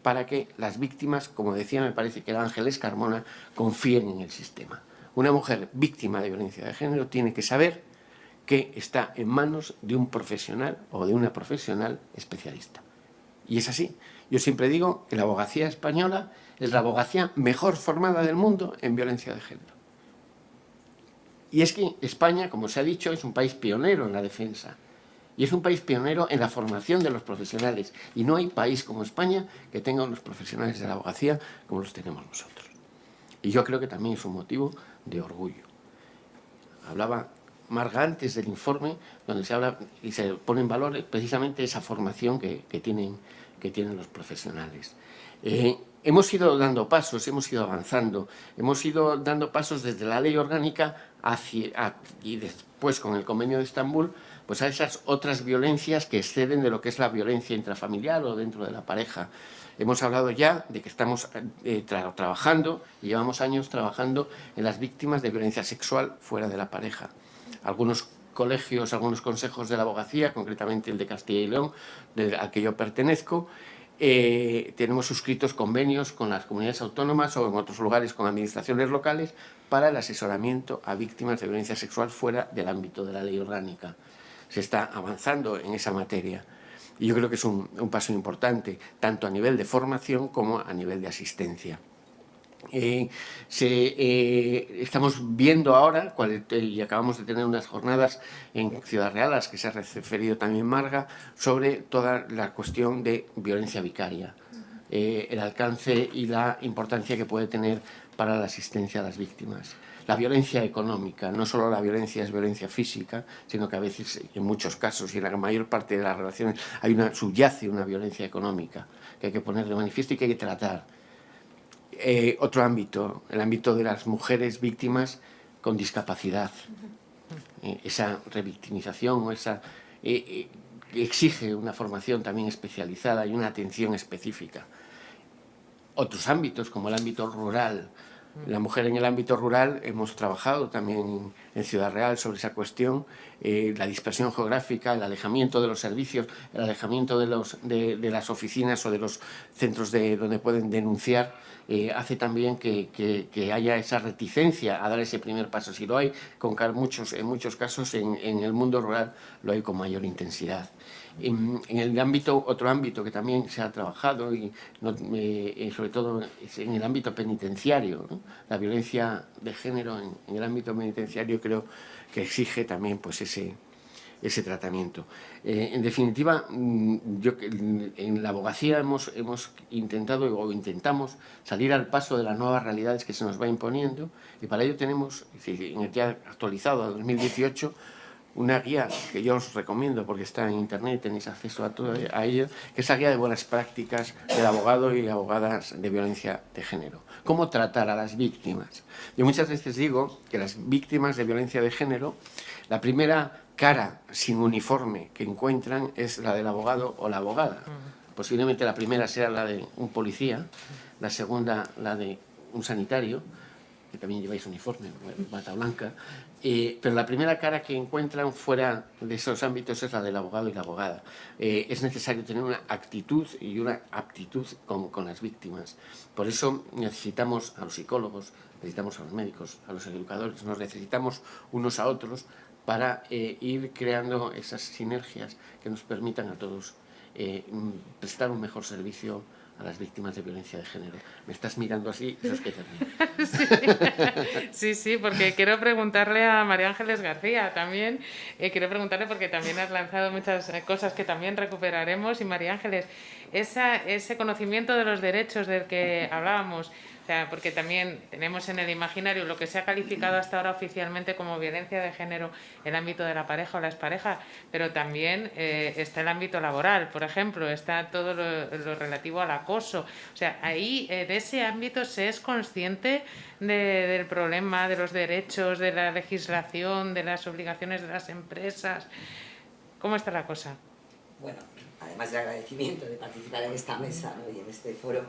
para que las víctimas, como decía, me parece que era Ángeles Carmona, confíen en el sistema. Una mujer víctima de violencia de género tiene que saber que está en manos de un profesional o de una profesional especialista. Y es así. Yo siempre digo que la abogacía española es la abogacía mejor formada del mundo en violencia de género. Y es que España, como se ha dicho, es un país pionero en la defensa. Y es un país pionero en la formación de los profesionales. Y no hay país como España que tenga unos profesionales de la abogacía como los tenemos nosotros. Y yo creo que también es un motivo de orgullo. Hablaba Marga antes del informe, donde se habla y se pone en valor precisamente esa formación que tienen los profesionales. hemos ido dando pasos, hemos ido avanzando, hemos ido dando pasos desde la ley orgánica y después con el convenio de Estambul, pues a esas otras violencias que exceden de lo que es la violencia intrafamiliar o dentro de la pareja. Hemos hablado ya de que estamos trabajando, y llevamos años trabajando en las víctimas de violencia sexual fuera de la pareja. Algunos colegios, algunos consejos de la abogacía, concretamente el de Castilla y León, al que yo pertenezco, tenemos suscritos convenios con las comunidades autónomas o en otros lugares con administraciones locales para el asesoramiento a víctimas de violencia sexual fuera del ámbito de la ley orgánica. Se está avanzando en esa materia. Y yo creo que es un paso importante, tanto a nivel de formación como a nivel de asistencia. Estamos viendo ahora, y acabamos de tener unas jornadas en Ciudad Real, a las que se ha referido también Marga, sobre toda la cuestión de violencia vicaria, el alcance y la importancia que puede tener para la asistencia a las víctimas. La violencia económica, no solo la violencia es violencia física, sino que a veces, en muchos casos y en la mayor parte de las relaciones, subyace una violencia económica que hay que poner de manifiesto y que hay que tratar. Otro ámbito, el ámbito de las mujeres víctimas con discapacidad. Esa revictimización o esa exige una formación también especializada y una atención específica. Otros ámbitos, como el ámbito rural. La mujer en el ámbito rural, hemos trabajado también en Ciudad Real sobre esa cuestión, la dispersión geográfica, el alejamiento de los servicios, el alejamiento de las oficinas o de los centros donde pueden denunciar, hace también que haya esa reticencia a dar ese primer paso. Si lo hay, en muchos casos en el mundo rural lo hay con mayor intensidad. En el otro ámbito que también se ha trabajado, y sobre todo en el ámbito penitenciario, ¿no? La violencia de género en el ámbito penitenciario creo que exige también pues ese tratamiento. En definitiva, en la abogacía hemos intentado o intentamos salir al paso de las nuevas realidades que se nos va imponiendo, y para ello tenemos, en el ya actualizado a 2018, una guía que yo os recomiendo porque está en internet, tenéis acceso a ella, que es la guía de buenas prácticas del abogado y abogadas de violencia de género. ¿Cómo tratar a las víctimas? Yo muchas veces digo que las víctimas de violencia de género, la primera cara sin uniforme que encuentran es la del abogado o la abogada. Posiblemente la primera sea la de un policía, la segunda la de un sanitario, que también lleváis uniforme, bata blanca, pero la primera cara que encuentran fuera de esos ámbitos es la del abogado y la abogada. Es necesario tener una actitud y una aptitud con las víctimas. Por eso necesitamos a los psicólogos, necesitamos a los médicos, a los educadores, nos necesitamos unos a otros para ir creando esas sinergias que nos permitan a todos prestar un mejor servicio a las víctimas de violencia de género. Me estás mirando así, eso es que termino. Sí, porque quiero preguntarle a María Ángeles García también, quiero preguntarle porque también has lanzado muchas cosas que también recuperaremos, y María Ángeles, ese conocimiento de los derechos del que hablábamos, o sea, porque también tenemos en el imaginario lo que se ha calificado hasta ahora oficialmente como violencia de género, el ámbito de la pareja o la expareja, pero también está el ámbito laboral, por ejemplo, está todo lo relativo al acoso. O sea, ahí en ese ámbito se es consciente del problema, de los derechos, de la legislación, de las obligaciones de las empresas. ¿Cómo está la cosa? Bueno, además de agradecimiento de participar en esta mesa, ¿no? Y en este foro,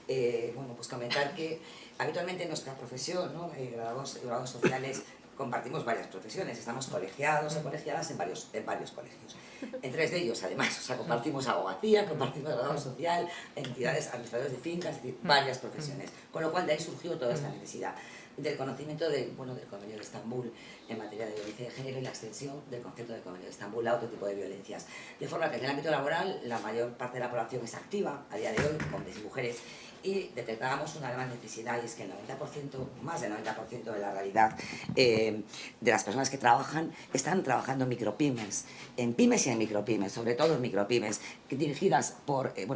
bueno, pues comentar que habitualmente en nuestra profesión, ¿no? Graduados sociales, compartimos varias profesiones, estamos colegiados o colegiadas en varios colegios. En 3 de ellos, además, o sea, compartimos abogacía, compartimos graduado social, entidades, administradores de fincas, es decir, varias profesiones. Con lo cual, de ahí surgió toda esta necesidad del conocimiento del Convenio de Estambul en materia de violencia de género y la extensión del concepto del Convenio de Estambul a otro tipo de violencias. De forma que en el ámbito laboral la mayor parte de la población es activa, a día de hoy, hombres y mujeres, y detectábamos una gran necesidad, y es que el 90%, más del 90% de la realidad de las personas que trabajan, están trabajando en micropymes, en pymes y en micropymes, sobre todo en micropymes, dirigidas por, en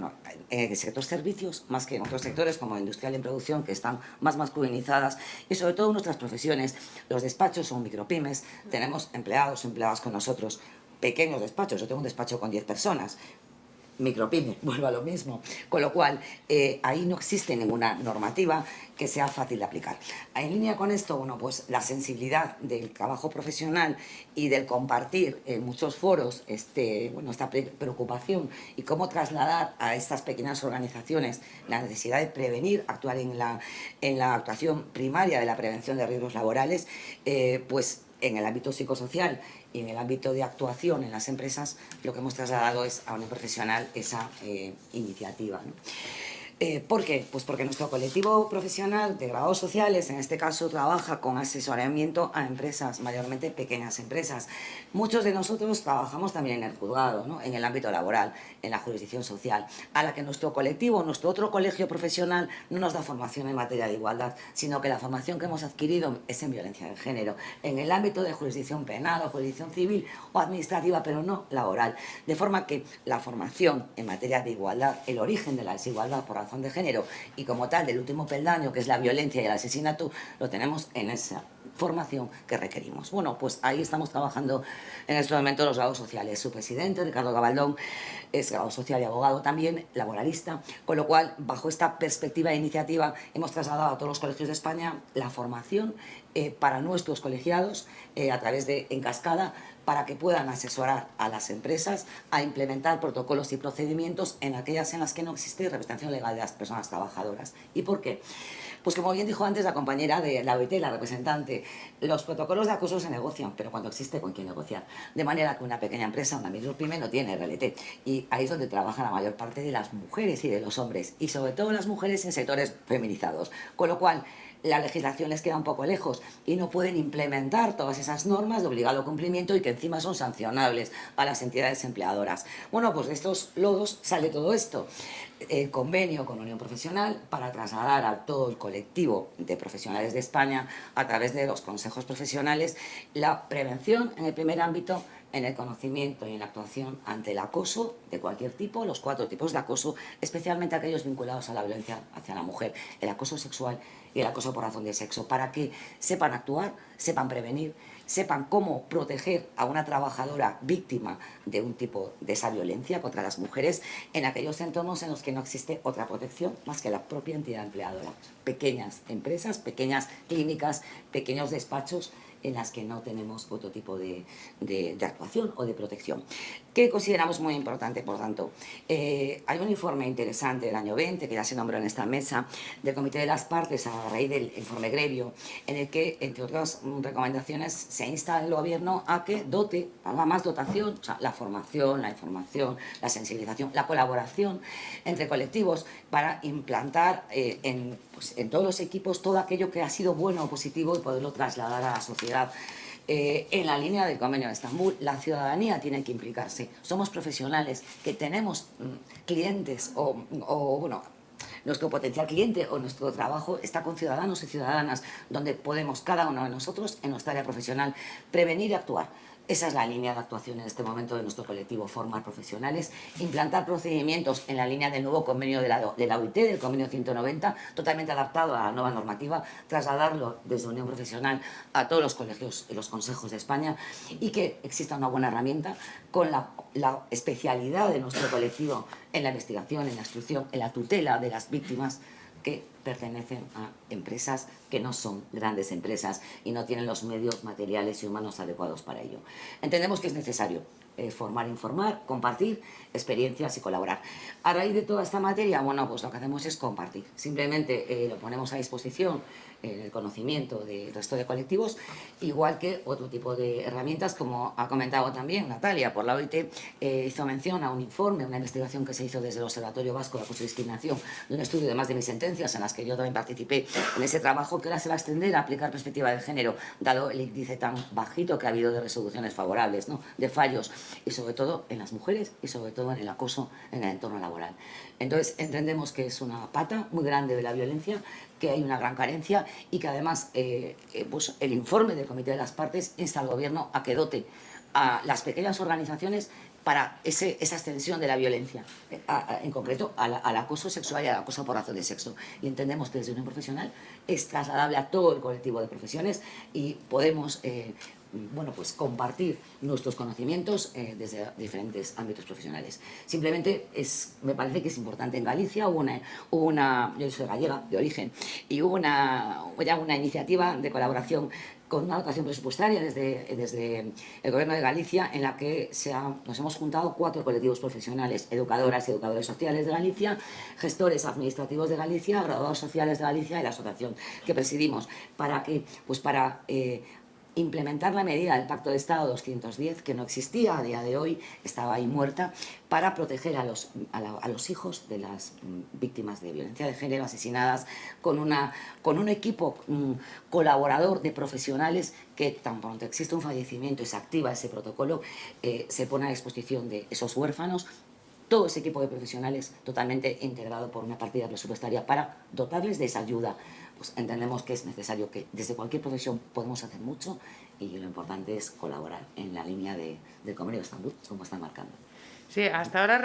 el sector servicios, más que en otros sectores como industrial y en producción, que están más masculinizadas, y sobre todo en nuestras profesiones. Los despachos son micropymes, tenemos empleadas con nosotros, pequeños despachos, yo tengo un despacho con 10 personas, micropyme, vuelvo a lo mismo. Con lo cual, ahí no existe ninguna normativa que sea fácil de aplicar. En línea con esto, bueno, pues la sensibilidad del trabajo profesional y del compartir en muchos foros esta preocupación y cómo trasladar a estas pequeñas organizaciones la necesidad de prevenir, actuar en la actuación primaria de la prevención de riesgos laborales, pues en el ámbito psicosocial y en el ámbito de actuación en las empresas, lo que hemos trasladado es a un profesional esa iniciativa, ¿no? ¿Por qué? Pues porque nuestro colectivo profesional de grados sociales, en este caso, trabaja con asesoramiento a empresas, mayormente pequeñas empresas. Muchos de nosotros trabajamos también en el juzgado, ¿no? En el ámbito laboral, en la jurisdicción social, a la que nuestro colectivo, nuestro otro colegio profesional, no nos da formación en materia de igualdad, sino que la formación que hemos adquirido es en violencia de género, en el ámbito de jurisdicción penal o jurisdicción civil o administrativa, pero no laboral. De forma que la formación en materia de igualdad, el origen de la desigualdad por razón de género y como tal del último peldaño, que es la violencia y el asesinato, lo tenemos en esa formación que requerimos. Bueno, pues ahí estamos trabajando en este momento los grados sociales. Su presidente, Ricardo Gabaldón, es grado social y abogado también, laboralista, con lo cual, bajo esta perspectiva de iniciativa, hemos trasladado a todos los colegios de España la formación para nuestros colegiados a través de En Cascada, para que puedan asesorar a las empresas a implementar protocolos y procedimientos en aquellas en las que no existe representación legal de las personas trabajadoras. ¿Y por qué? Pues como bien dijo antes la compañera de la OIT, la representante, los protocolos de acoso se negocian, pero cuando existe con quién negociar. De manera que una pequeña empresa, una micropyme, no tiene RLT. Y ahí es donde trabaja la mayor parte de las mujeres y de los hombres, y sobre todo las mujeres en sectores feminizados. Con lo cual, la legislación les queda un poco lejos y no pueden implementar todas esas normas de obligado cumplimiento y que encima son sancionables a las entidades empleadoras. Bueno, pues de estos lodos sale todo esto. El convenio con Unión Profesional para trasladar a todo el colectivo de profesionales de España a través de los consejos profesionales la prevención en el primer ámbito, en el conocimiento y en la actuación ante el acoso de cualquier tipo, los 4 tipos de acoso, especialmente aquellos vinculados a la violencia hacia la mujer, el acoso sexual y el acoso por razón de sexo, para que sepan actuar, sepan prevenir, sepan cómo proteger a una trabajadora víctima de un tipo de esa violencia contra las mujeres en aquellos entornos en los que no existe otra protección más que la propia entidad empleadora. Pequeñas empresas, pequeñas clínicas, pequeños despachos en las que no tenemos otro tipo de actuación o de protección. ¿Qué consideramos muy importante, por tanto? Hay un informe interesante del año 20, que ya se nombró en esta mesa, del Comité de las Partes a raíz del informe Grevio, en el que, entre otras recomendaciones, se insta al Gobierno a que dote, haga más dotación, o sea, la formación, la información, la sensibilización, la colaboración entre colectivos para implantar en todos los equipos todo aquello que ha sido bueno o positivo y poderlo trasladar a la sociedad. En la línea del Convenio de Estambul, la ciudadanía tiene que implicarse. Somos profesionales que tenemos clientes bueno, nuestro potencial cliente o nuestro trabajo está con ciudadanos y ciudadanas, donde podemos cada uno de nosotros, en nuestra área profesional, prevenir y actuar. Esa es la línea de actuación en este momento de nuestro colectivo, formar profesionales, implantar procedimientos en la línea del nuevo convenio de la OIT, del convenio 190, totalmente adaptado a la nueva normativa, trasladarlo desde Unión Profesional a todos los colegios y los consejos de España, y que exista una buena herramienta con la especialidad de nuestro colectivo en la investigación, en la instrucción, en la tutela de las víctimas que pertenecen a empresas que no son grandes empresas y no tienen los medios materiales y humanos adecuados para ello. Entendemos que es necesario formar, informar, compartir experiencias y colaborar. A raíz de toda esta materia, bueno, pues lo que hacemos es compartir. Simplemente lo ponemos a disposición en el conocimiento del resto de colectivos, igual que otro tipo de herramientas, como ha comentado también Natalia, por la OIT hizo mención a un informe, una investigación que se hizo desde el Observatorio Vasco de Acoso y Discriminación, de un estudio de más de 1000 sentencias en las que yo también participé en ese trabajo, que ahora se va a extender a aplicar perspectiva de género, dado el índice tan bajito que ha habido de resoluciones favorables, ¿no?, de fallos, y sobre todo en las mujeres y sobre todo en el acoso en el entorno laboral. Entonces entendemos que es una pata muy grande de la violencia, que hay una gran carencia y que además pues el informe del Comité de las Partes insta al Gobierno a que dote a las pequeñas organizaciones para esa extensión de la violencia, en concreto al acoso sexual y al acoso por razón de sexo. Y entendemos que desde Unión Profesional es trasladable a todo el colectivo de profesiones y podemos bueno, pues compartir nuestros conocimientos desde diferentes ámbitos profesionales. Simplemente me parece que es importante. En Galicia hubo una, yo soy gallega de origen, y hubo ya una iniciativa de colaboración con una dotación presupuestaria desde el Gobierno de Galicia, en la que nos hemos juntado 4 colectivos profesionales: educadoras y educadores sociales de Galicia, gestores administrativos de Galicia, graduados sociales de Galicia y la asociación que presidimos, para implementar la medida del Pacto de Estado 210, que no existía a día de hoy, estaba ahí muerta, para proteger a los hijos de las víctimas de violencia de género asesinadas, con un equipo colaborador de profesionales que, tan pronto existe un fallecimiento y se activa ese protocolo, se pone a disposición de esos huérfanos. Todo ese equipo de profesionales totalmente integrado por una partida presupuestaria para dotarles de esa ayuda. Pues entendemos que es necesario, que desde cualquier profesión podemos hacer mucho, y lo importante es colaborar en la línea del Convenio de Estambul, como están marcando. Sí, hasta ahora,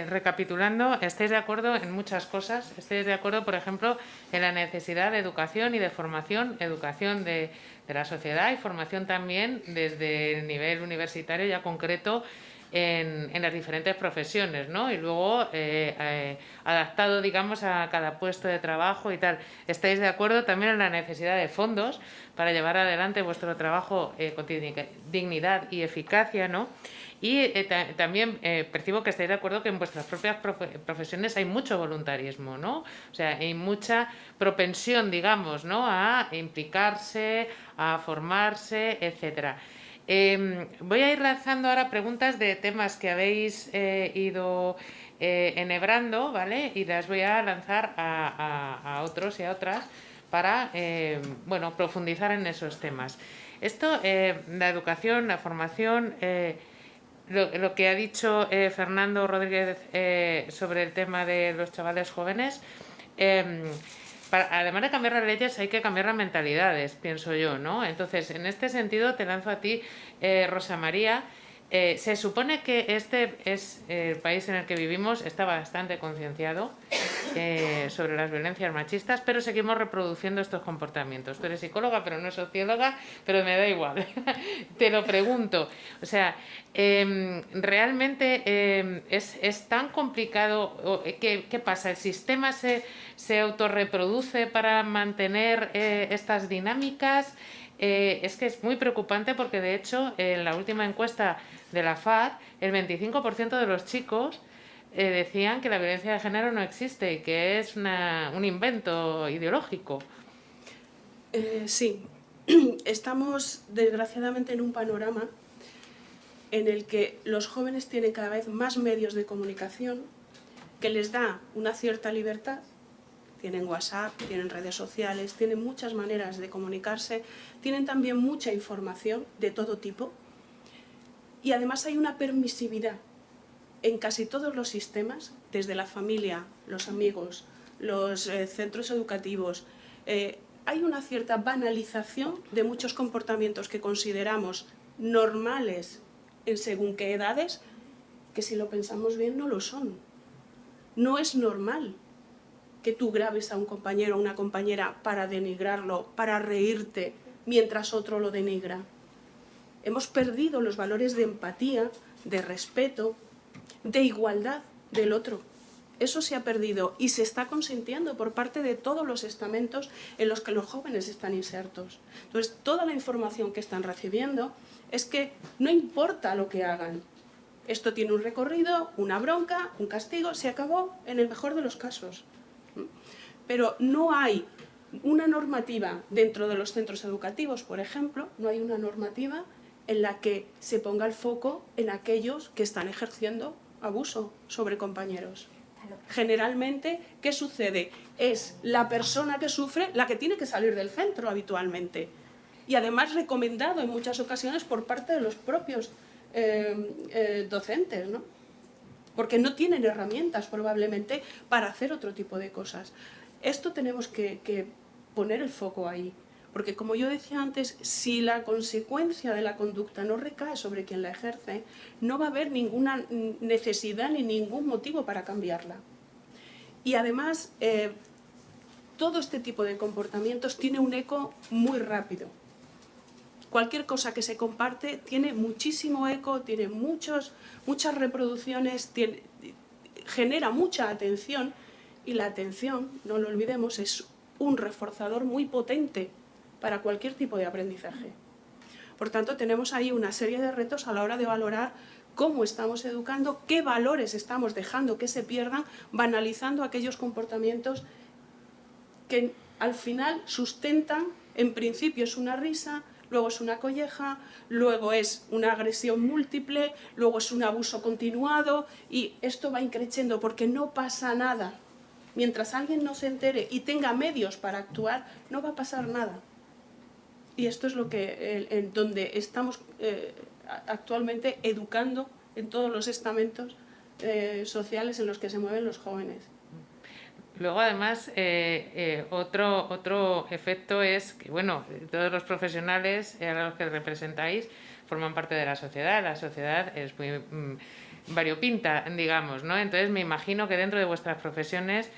recapitulando, estáis de acuerdo en muchas cosas. Estáis de acuerdo, por ejemplo, en la necesidad de educación y de formación, educación de la sociedad y formación también desde el nivel universitario ya concreto en las diferentes profesiones, ¿no? Y luego adaptado, digamos, a cada puesto de trabajo y tal. ¿Estáis de acuerdo también en la necesidad de fondos para llevar adelante vuestro trabajo con dignidad y eficacia, ¿no? Y también percibo que estáis de acuerdo que en vuestras propias profesiones hay mucho voluntarismo, ¿no? O sea, hay mucha propensión, digamos, ¿no?, a implicarse, a formarse, etcétera. Voy a ir lanzando ahora preguntas de temas que habéis ido enhebrando, ¿vale? Y las voy a lanzar a otros y a otras para, bueno, profundizar en esos temas. Esto, la educación, la formación, lo que ha dicho Fernando Rodríguez sobre el tema de los chavales jóvenes, además de cambiar las leyes, hay que cambiar las mentalidades, pienso yo, ¿no? Entonces, en este sentido, te lanzo a ti, Rosa María. Se supone que este es el país en el que vivimos, está bastante concienciado sobre las violencias machistas, pero seguimos reproduciendo estos comportamientos. Tú eres psicóloga, pero no socióloga, pero me da igual. Te lo pregunto. O sea, realmente es tan complicado. ¿Qué pasa? ¿El sistema se autorreproduce para mantener estas dinámicas? Es que es muy preocupante porque, de hecho, en la última encuesta de la FAD, el 25% de los chicos decían que la violencia de género no existe y que es un invento ideológico. Sí, estamos desgraciadamente en un panorama en el que los jóvenes tienen cada vez más medios de comunicación que les da una cierta libertad. Tienen WhatsApp, tienen redes sociales, tienen muchas maneras de comunicarse, tienen también mucha información de todo tipo, y además hay una permisividad en casi todos los sistemas, desde la familia, los amigos, los centros educativos. Hay una cierta banalización de muchos comportamientos que consideramos normales en según qué edades, que si lo pensamos bien no lo son. No es normal que tú grabes a un compañero o una compañera para denigrarlo, para reírte, mientras otro lo denigra. Hemos perdido los valores de empatía, de respeto, de igualdad del otro. Eso se ha perdido y se está consintiendo por parte de todos los estamentos en los que los jóvenes están insertos. Entonces, toda la información que están recibiendo es que no importa lo que hagan. Esto tiene un recorrido, una bronca, un castigo, se acabó en el mejor de los casos. Pero no hay una normativa dentro de los centros educativos, por ejemplo, no hay una normativa en la que se ponga el foco en aquellos que están ejerciendo abuso sobre compañeros. Generalmente, ¿qué sucede? Es la persona que sufre la que tiene que salir del centro habitualmente. Y además recomendado en muchas ocasiones por parte de los propios docentes, ¿no? Porque no tienen herramientas probablemente para hacer otro tipo de cosas. Esto tenemos que poner el foco ahí, porque como yo decía antes, si la consecuencia de la conducta no recae sobre quien la ejerce, no va a haber ninguna necesidad ni ningún motivo para cambiarla. Y además, todo este tipo de comportamientos tiene un eco muy rápido. cualquier cosa que se comparte tiene muchísimo eco, tiene muchas reproducciones, genera mucha atención, y la atención, no lo olvidemos, es un reforzador muy potente para cualquier tipo de aprendizaje. Por tanto, tenemos ahí una serie de retos a la hora de valorar cómo estamos educando, qué valores estamos dejando que se pierdan, banalizando aquellos comportamientos que al final sustentan, en principio es una risa, luego es una colleja, luego es una agresión múltiple, luego es un abuso continuado, y esto va increciendo porque no pasa nada. Mientras alguien no se entere y tenga medios para actuar, no va a pasar nada. Y esto es lo que, en donde estamos actualmente educando en todos los estamentos sociales en los que se mueven los jóvenes. Luego, además, otro efecto es que, bueno, todos los profesionales a los que representáis forman parte de la sociedad. La sociedad es muy variopinta, digamos, ¿no? Entonces, me imagino que dentro de vuestras profesiones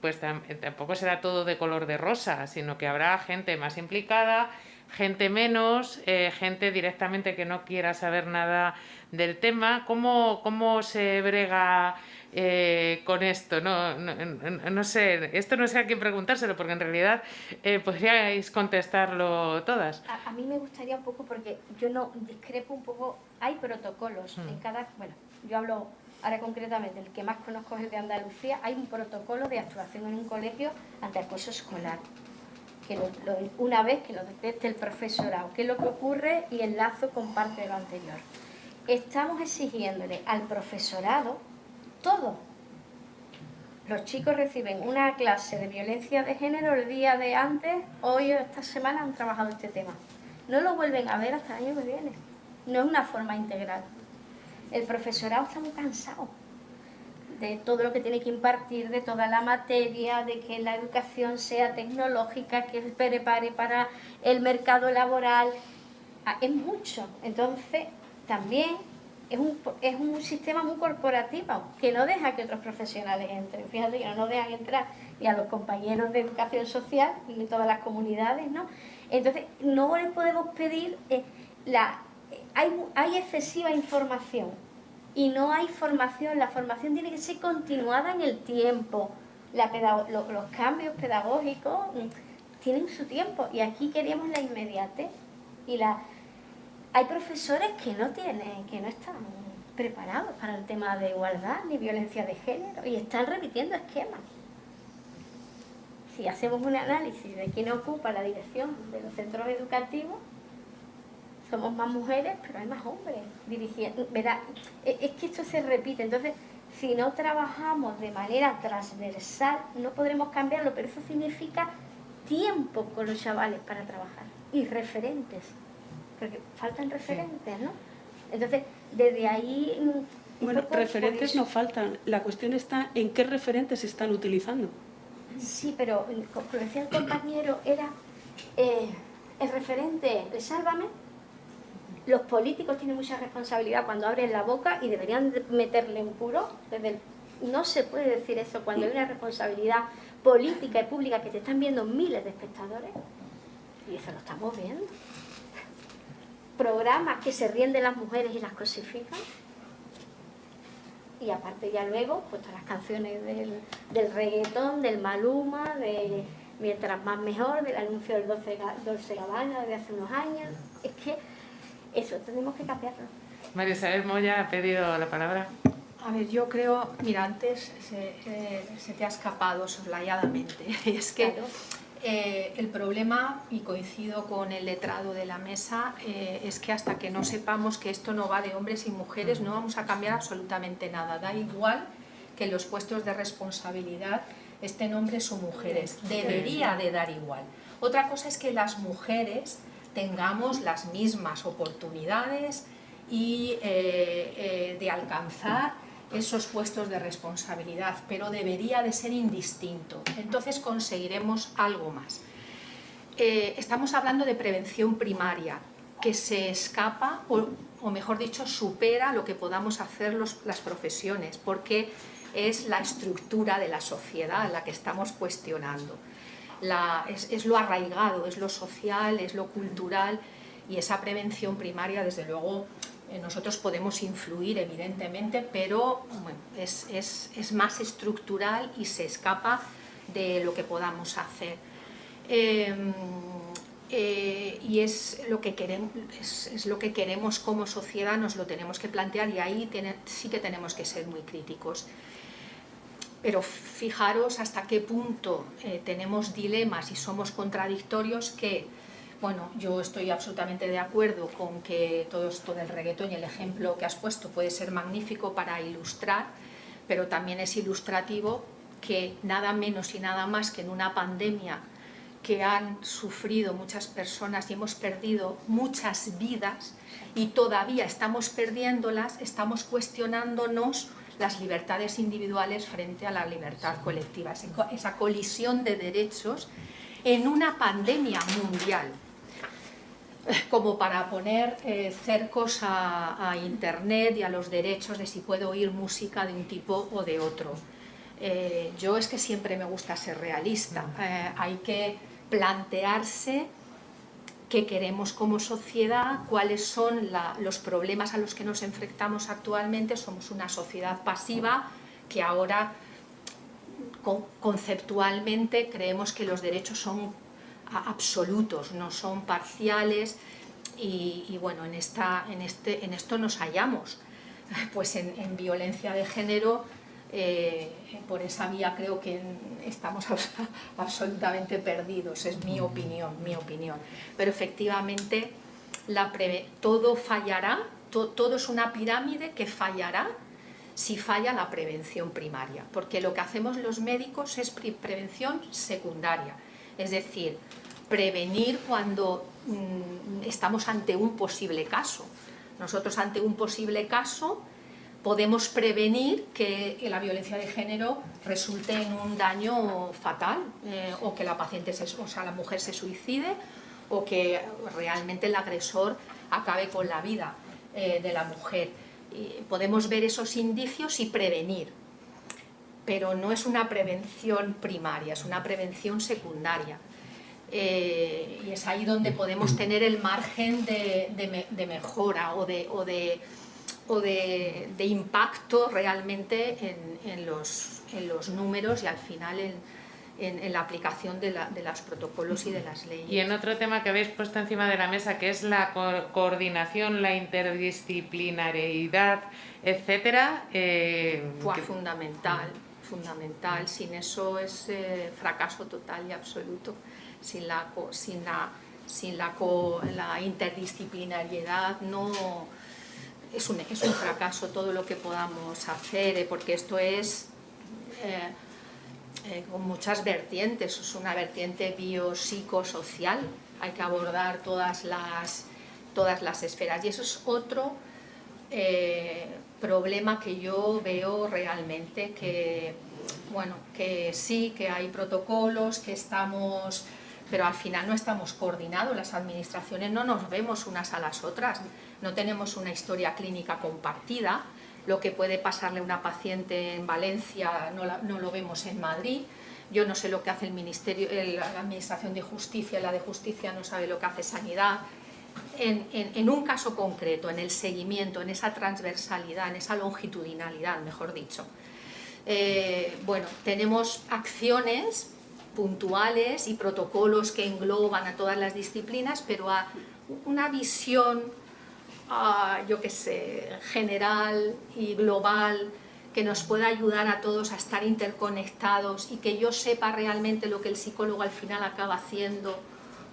pues tampoco será todo de color de rosa, sino que habrá gente más implicada, gente menos, gente directamente que no quiera saber nada del tema. ¿Cómo se brega con esto? No sé, esto no sé a quién preguntárselo, porque en realidad podríais contestarlo todas. A mí me gustaría un poco, porque yo no discrepo un poco, hay protocolos en cada, bueno, yo hablo ahora concretamente, el que más conozco es el de Andalucía, hay un protocolo de actuación en un colegio ante acoso escolar, que una vez que lo detecte el profesorado, qué es lo que ocurre y el lazo con parte de lo anterior. Estamos exigiéndole al profesorado todo. Los chicos reciben una clase de violencia de género el día de antes, hoy o esta semana han trabajado este tema. No lo vuelven a ver hasta el año que viene. No es una forma integral. El profesorado está muy cansado de todo lo que tiene que impartir, de toda la materia, de que la educación sea tecnológica, que prepare para el mercado laboral. Es mucho. Entonces, también es un sistema muy corporativo, que no deja que otros profesionales entren. Fíjate que no nos dejan entrar ni a los compañeros de educación social, ni todas las comunidades, ¿no? Entonces, no les podemos pedir... Hay excesiva información y no hay formación. La formación tiene que ser continuada en el tiempo. Los cambios pedagógicos tienen su tiempo, y aquí queremos la inmediatez. Hay profesores que no están preparados para el tema de igualdad ni violencia de género y están repitiendo esquemas. Si hacemos un análisis de quién ocupa la dirección de los centros educativos, somos más mujeres, pero hay más hombres dirigiendo. ¿Verdad? Es que esto se repite. Entonces, si no trabajamos de manera transversal, no podremos cambiarlo, pero eso significa tiempo con los chavales para trabajar y referentes, porque faltan referentes, ¿no? Entonces, desde ahí... Bueno, referentes no faltan. La cuestión está en qué referentes se están utilizando. Sí, pero como decía el compañero, era el referente de Sálvame. Los políticos tienen mucha responsabilidad cuando abren la boca y deberían meterle un puro. No se puede decir eso cuando hay una responsabilidad política y pública que te están viendo miles de espectadores. Y eso lo estamos viendo. Programas que se ríen de las mujeres y las cosifican. Y aparte ya luego, pues todas las canciones del reggaetón, del Maluma, de Mientras Más Mejor, del anuncio del Dolce Gabbana de hace unos años. Es que eso tenemos que cambiarlo. María Isabel Moya ha pedido la palabra. A ver, yo creo, mira, antes se te ha escapado soslayadamente. Es que Claro. El problema, y coincido con el letrado de la mesa, es que hasta que no sepamos que esto no va de hombres y mujeres, no vamos a cambiar absolutamente nada. Da igual que los puestos de responsabilidad estén hombres o mujeres. Debería de dar igual. Otra cosa es que las mujeres tengamos las mismas oportunidades y de alcanzar esos puestos de responsabilidad, pero debería de ser indistinto. Entonces conseguiremos algo más. Estamos hablando de prevención primaria, que se escapa, o mejor dicho, supera lo que podamos hacer las profesiones, porque es la estructura de la sociedad la que estamos cuestionando. Es lo arraigado, es lo social, es lo cultural, Y esa prevención primaria, desde luego, nosotros podemos influir, evidentemente, pero bueno, es más estructural y se escapa de lo que podamos hacer. Y es lo que queremos como sociedad, nos lo tenemos que plantear, y ahí sí que tenemos que ser muy críticos. Pero fijaros hasta qué punto tenemos dilemas y somos contradictorios, que, bueno, yo estoy absolutamente de acuerdo con que todo esto del reggaetón y el ejemplo que has puesto puede ser magnífico para ilustrar, pero también es ilustrativo que nada menos y nada más que en una pandemia que han sufrido muchas personas y hemos perdido muchas vidas y todavía estamos perdiéndolas, estamos cuestionándonos las libertades individuales frente a la libertad colectiva, esa colisión de derechos en una pandemia mundial, como para poner cercos a Internet y a los derechos de si puedo oír música de un tipo o de otro. Yo es que siempre me gusta ser realista, hay que plantearse qué queremos como sociedad, cuáles son los problemas a los que nos enfrentamos actualmente. Somos una sociedad pasiva que ahora conceptualmente creemos que los derechos son absolutos, no son parciales, y bueno, en esto nos hallamos, pues en violencia de género. Por esa vía creo que estamos absolutamente perdidos, es mi opinión. Pero efectivamente todo fallará, todo es una pirámide que fallará si falla la prevención primaria, porque lo que hacemos los médicos es prevención secundaria, es decir, prevenir cuando estamos ante un posible caso. Nosotros ante un posible caso podemos prevenir que la violencia de género resulte en un daño fatal, o que la mujer se suicide, o que realmente el agresor acabe con la vida de la mujer. Podemos ver esos indicios y prevenir, pero no es una prevención primaria, es una prevención secundaria. Y es ahí donde podemos tener el margen de mejora o de impacto realmente en los números y al final en la aplicación de los protocolos y de las leyes. Y en otro tema que habéis puesto encima de la mesa, que es la coordinación, la interdisciplinariedad, etcétera. Fundamental. Sin eso es fracaso total y absoluto. Sin la interdisciplinariedad no... Es un fracaso todo lo que podamos hacer, porque esto es con muchas vertientes, es una vertiente biopsicosocial, hay que abordar todas las esferas, y eso es otro problema que yo veo realmente, que sí, que hay protocolos, que estamos... pero al final no estamos coordinados, las administraciones no nos vemos unas a las otras, no tenemos una historia clínica compartida. Lo que puede pasarle a una paciente en Valencia no lo vemos en Madrid. Yo no sé lo que hace el Ministerio, la Administración de Justicia, la de Justicia no sabe lo que hace Sanidad. En un caso concreto, en el seguimiento, en esa transversalidad, en esa longitudinalidad, mejor dicho. Tenemos acciones puntuales y protocolos que engloban a todas las disciplinas, pero a una visión, yo qué sé, general y global, que nos pueda ayudar a todos a estar interconectados y que yo sepa realmente lo que el psicólogo al final acaba haciendo,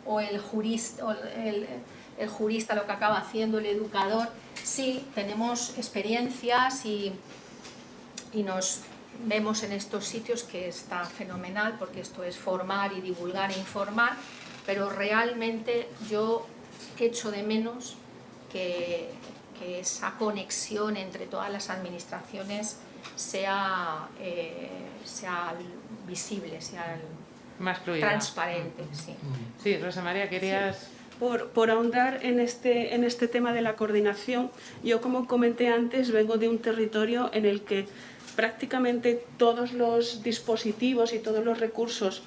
o el jurista lo que acaba haciendo, el educador. Sí, tenemos experiencias y nos vemos en estos sitios, que está fenomenal, porque esto es formar y divulgar e informar, pero realmente yo echo de menos que esa conexión entre todas las administraciones sea visible, sea más fluida, transparente. Sí. Sí, Rosa María, querías... Sí. Por ahondar en este tema de la coordinación, yo, como comenté antes, vengo de un territorio en el que prácticamente todos los dispositivos y todos los recursos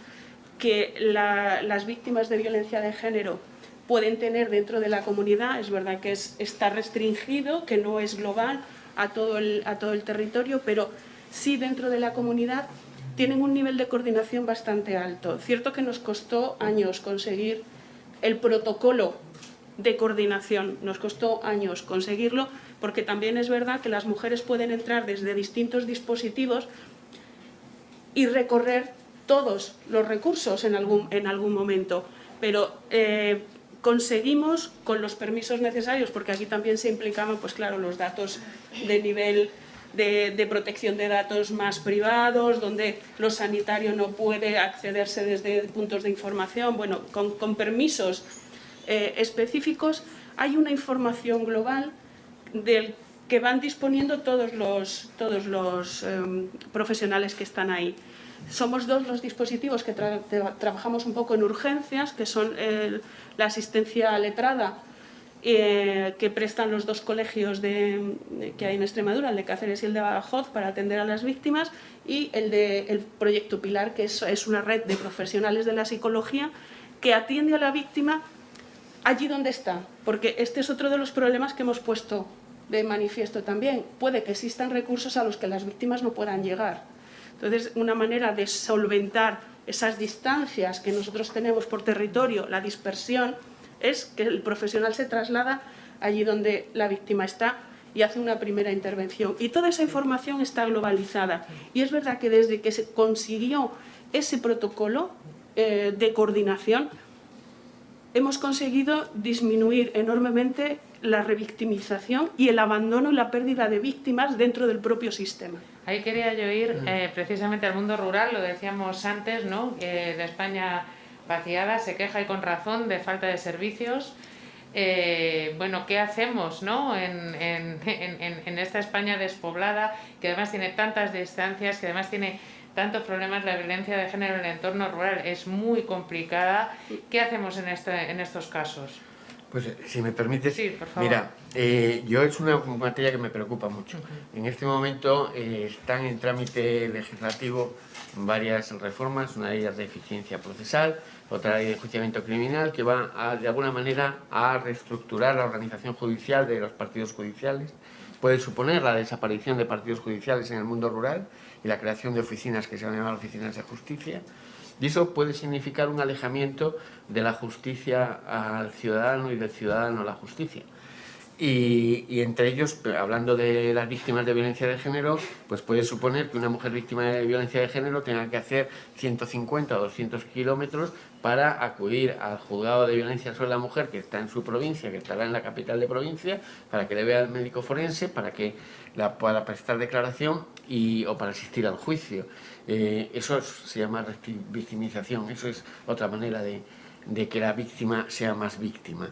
que las víctimas de violencia de género pueden tener dentro de la comunidad. Es verdad que está restringido, que no es global a todo el territorio, pero sí dentro de la comunidad tienen un nivel de coordinación bastante alto. Cierto que nos costó años conseguir el protocolo de coordinación, nos costó años conseguirlo, porque también es verdad que las mujeres pueden entrar desde distintos dispositivos y recorrer todos los recursos en algún momento, pero conseguimos con los permisos necesarios, porque aquí también se implicaban, pues claro, los datos de nivel de protección de datos más privados, donde lo sanitario no puede accederse desde puntos de información. Bueno, con permisos específicos hay una información global del que van disponiendo todos los profesionales que están ahí. Somos dos los dispositivos que trabajamos un poco en urgencias, que son la asistencia letrada que prestan los dos colegios que hay en Extremadura, el de Cáceres y el de Badajoz, para atender a las víctimas, y el Proyecto Pilar, que es una red de profesionales de la psicología que atiende a la víctima allí donde está, porque este es otro de los problemas que hemos puesto de manifiesto también. Puede que existan recursos a los que las víctimas no puedan llegar. Entonces, una manera de solventar esas distancias que nosotros tenemos por territorio, la dispersión, es que el profesional se traslada allí donde la víctima está y hace una primera intervención. Y toda esa información está globalizada. Y es verdad que desde que se consiguió ese protocolo de coordinación, hemos conseguido disminuir enormemente la revictimización y el abandono y la pérdida de víctimas dentro del propio sistema. Ahí quería yo ir precisamente al mundo rural, lo decíamos antes, ¿no? Que la España vaciada se queja, y con razón, de falta de servicios. Bueno, ¿qué hacemos, no? en esta España despoblada, que además tiene tantas distancias, que además tiene tantos problemas? La violencia de género en el entorno rural es muy complicada. ¿Qué hacemos en estos casos? Pues si me permites, sí, por favor. Mira, yo es una materia que me preocupa mucho. En este momento están en trámite legislativo varias reformas, una de ellas de eficiencia procesal, otra de enjuiciamiento criminal, que va de alguna manera a reestructurar la organización judicial de los partidos judiciales. Puede suponer la desaparición de partidos judiciales en el mundo rural y la creación de oficinas que se van a llamar oficinas de justicia. Y eso puede significar un alejamiento de la justicia al ciudadano y del ciudadano a la justicia. Y entre ellos, hablando de las víctimas de violencia de género, pues puede suponer que una mujer víctima de violencia de género tenga que hacer 150 o 200 kilómetros para acudir al juzgado de violencia sobre la mujer que está en su provincia, que estará en la capital de provincia, para que le vea el médico forense, para que la pueda prestar declaración o para asistir al juicio. Eso se llama victimización, eso es otra manera de que la víctima sea más víctima.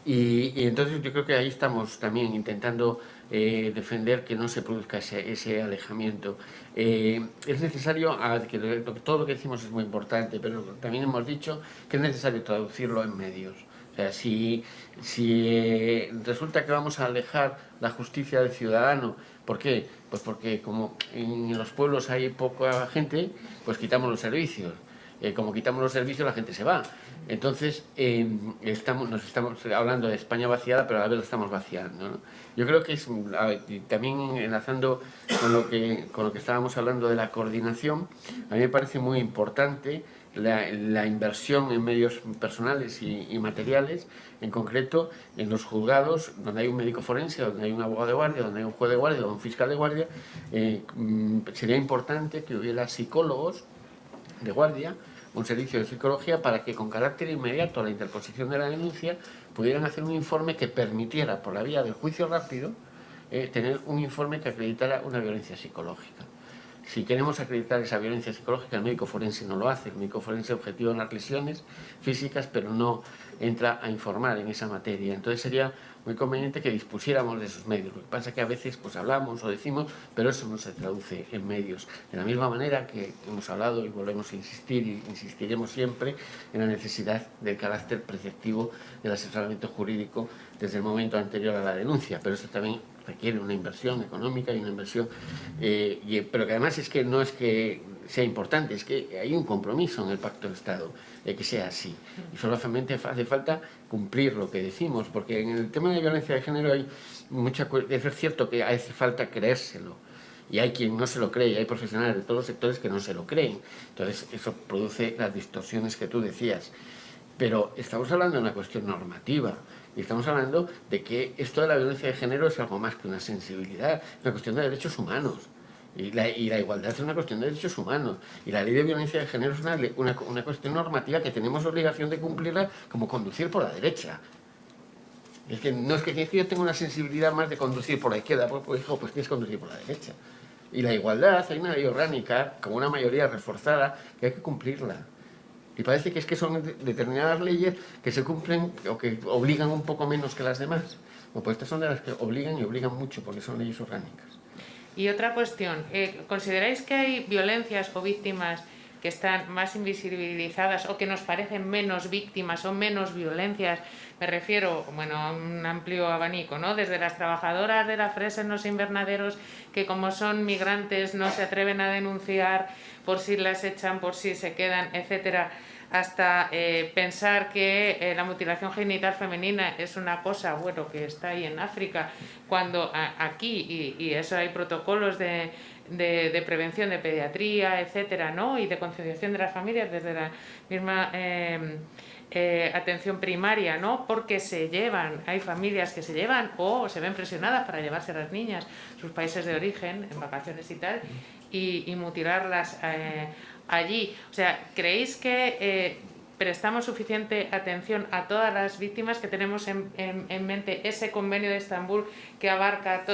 Y entonces yo creo que ahí estamos también intentando defender que no se produzca ese alejamiento. Es necesario, todo lo que decimos es muy importante, pero también hemos dicho que es necesario traducirlo en medios. O sea, si resulta que vamos a alejar la justicia del ciudadano, ¿por qué? Pues porque como en los pueblos hay poca gente, pues quitamos los servicios. Como quitamos los servicios, la gente se va. Entonces, nos estamos hablando de España vaciada, pero a la vez lo estamos vaciando, ¿no? Yo creo que también enlazando con lo que estábamos hablando de la coordinación, a mí me parece muy importante la inversión en medios personales y materiales, en concreto en los juzgados, donde hay un médico forense, donde hay un abogado de guardia, donde hay un juez de guardia, donde hay un fiscal de guardia. Sería importante que hubiera psicólogos de guardia, un servicio de psicología, para que con carácter inmediato a la interposición de la denuncia pudieran hacer un informe que permitiera, por la vía del juicio rápido, tener un informe que acreditara una violencia psicológica. Si queremos acreditar esa violencia psicológica, el médico forense no lo hace. El médico forense objetiva las lesiones físicas, pero no entra a informar en esa materia. Entonces sería muy conveniente que dispusiéramos de esos medios. Lo que pasa es que a veces pues hablamos o decimos, pero eso no se traduce en medios. De la misma manera que hemos hablado y volvemos a insistir y insistiremos siempre en la necesidad del carácter preceptivo del asesoramiento jurídico desde el momento anterior a la denuncia, pero eso también requiere una inversión económica y una inversión, pero que además es que no es que sea importante, es que hay un compromiso en el Pacto de Estado de que sea así. Y solamente hace falta cumplir lo que decimos, porque en el tema de violencia de género hay es cierto que hace falta creérselo. Y hay quien no se lo cree, y hay profesionales de todos los sectores que no se lo creen. Entonces eso produce las distorsiones que tú decías. Pero estamos hablando de una cuestión normativa, y estamos hablando de que esto de la violencia de género es algo más que una sensibilidad, es una cuestión de derechos humanos. Y la igualdad es una cuestión de derechos humanos. Y la ley de violencia de género es una cuestión normativa que tenemos obligación de cumplirla, como conducir por la derecha. Es que no es que yo tenga una sensibilidad más de conducir por la izquierda, pues hijo, pues tienes que conducir por la derecha. Y la igualdad, hay una ley orgánica, con una mayoría reforzada, que hay que cumplirla. Y parece que es que son determinadas leyes que se cumplen o que obligan un poco menos que las demás. Pues estas son de las que obligan y obligan mucho, porque son leyes orgánicas. Y otra cuestión, ¿consideráis que hay violencias o víctimas que están más invisibilizadas o que nos parecen menos víctimas o menos violencias? Me refiero, bueno, a un amplio abanico, ¿no? Desde las trabajadoras de la fresa en los invernaderos, que como son migrantes no se atreven a denunciar por si las echan, por si se quedan, etcétera, hasta pensar que la mutilación genital femenina es una cosa, bueno, que está ahí en África, cuando aquí, y eso hay protocolos de prevención, de pediatría, etcétera, ¿no? Y de conciliación de las familias desde la misma atención primaria, ¿no? Porque hay familias que se llevan o se ven presionadas para llevarse a las niñas a sus países de origen, en vacaciones y tal, y mutilarlas allí. O sea, ¿creéis que prestamos suficiente atención a todas las víctimas, que tenemos en mente ese convenio de Estambul que abarca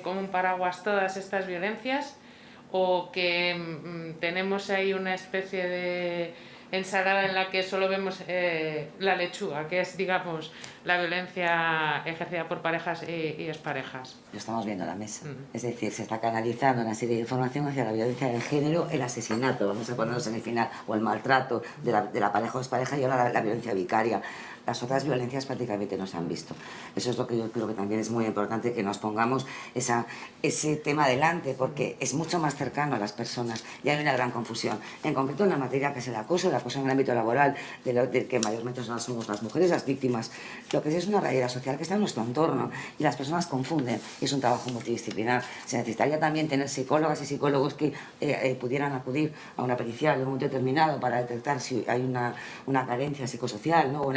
con un paraguas todas estas violencias? ¿O que tenemos ahí una especie de ensalada en la que solo vemos la lechuga, que es, digamos, la violencia ejercida por parejas y exparejas? Lo estamos viendo en la mesa. Es decir, se está canalizando una serie de información hacia la violencia de género, el asesinato, vamos a ponernos en el final, o el maltrato de la pareja o expareja, y ahora la violencia vicaria. Las otras violencias prácticamente no se han visto. Eso es lo que yo creo que también es muy importante, que nos pongamos ese tema adelante, porque es mucho más cercano a las personas y hay una gran confusión. En concreto en la materia que es el acoso en el ámbito laboral, del que mayormente somos las mujeres las víctimas. Lo que es una realidad social que está en nuestro entorno y las personas confunden. Y es un trabajo multidisciplinar. Se necesitaría también tener psicólogas y psicólogos que pudieran acudir a una pericial en un momento determinado para detectar si hay una carencia psicosocial, ¿no?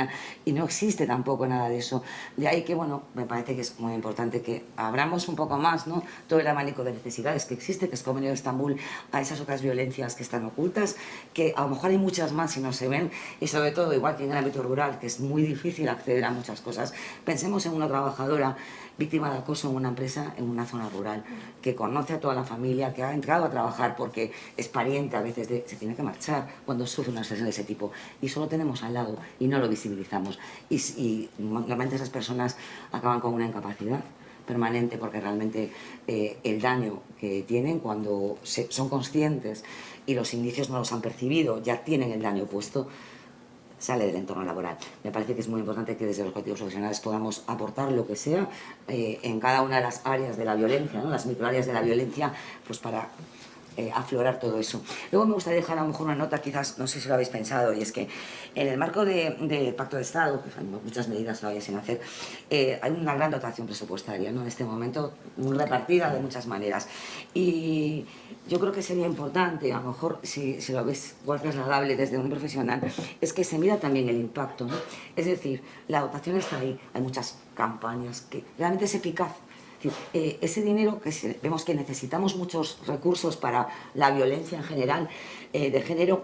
Y no existe tampoco nada de eso. De ahí que, bueno, me parece que es muy importante que abramos un poco más, ¿no?, todo el abanico de necesidades que existe, que es Convenio de Estambul, a esas otras violencias que están ocultas, que a lo mejor hay muchas más y no se ven, y sobre todo, igual que en el ámbito rural, que es muy difícil acceder a muchas cosas. Pensemos en una trabajadora víctima de acoso en una empresa en una zona rural, que conoce a toda la familia, que ha entrado a trabajar porque es pariente a veces se tiene que marchar cuando sufre una situación de ese tipo, y solo tenemos al lado y no lo visibilizamos, y normalmente esas personas acaban con una incapacidad permanente, porque realmente el daño que tienen, cuando son conscientes y los indicios no los han percibido, ya tienen el daño puesto, sale del entorno laboral. Me parece que es muy importante que desde los colectivos profesionales podamos aportar lo que sea en cada una de las áreas de la violencia, ¿no?, las microáreas de la violencia, pues para aflorar todo eso. Luego me gustaría dejar a lo mejor una nota, quizás, no sé si lo habéis pensado, y es que en el marco del Pacto de Estado, que hay muchas medidas todavía sin hacer, hay una gran dotación presupuestaria, ¿no?, en este momento, muy repartida de muchas maneras. Y yo creo que sería importante, a lo mejor, si lo ves igual trasladable desde un profesional, es que se mida también el impacto, ¿no? Es decir, la dotación está ahí, hay muchas campañas que realmente es eficaz. Ese dinero, que vemos que necesitamos muchos recursos para la violencia en general de género,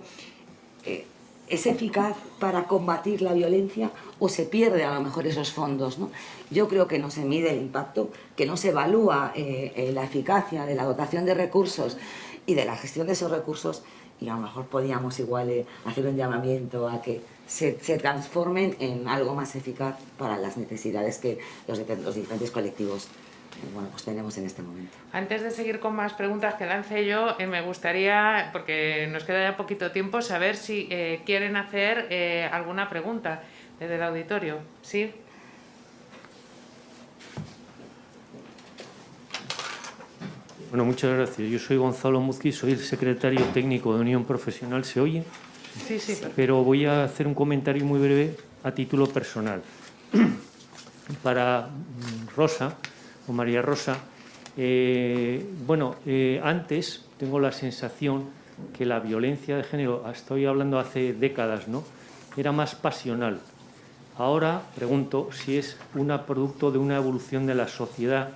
¿es eficaz para combatir la violencia o se pierde a lo mejor esos fondos, ¿no? Yo creo que no se mide el impacto, que no se evalúa la eficacia de la dotación de recursos y de la gestión de esos recursos, y a lo mejor podíamos igual hacer un llamamiento a que se transformen en algo más eficaz para las necesidades que los diferentes colectivos pues tenemos en este momento. Antes de seguir con más preguntas que lance yo, me gustaría, porque nos queda ya poquito tiempo, saber si quieren hacer alguna pregunta desde el auditorio. ¿Sí? Bueno, muchas gracias. Yo soy Gonzalo Muzquiz, soy el secretario técnico de Unión Profesional. ¿Se oye? Sí, sí, perfecto. Pero voy a hacer un comentario muy breve a título personal. Para Rosa, o María Rosa, antes tengo la sensación que la violencia de género, estoy hablando hace décadas, ¿no?, era más pasional. Ahora pregunto si es un producto de una evolución de la sociedad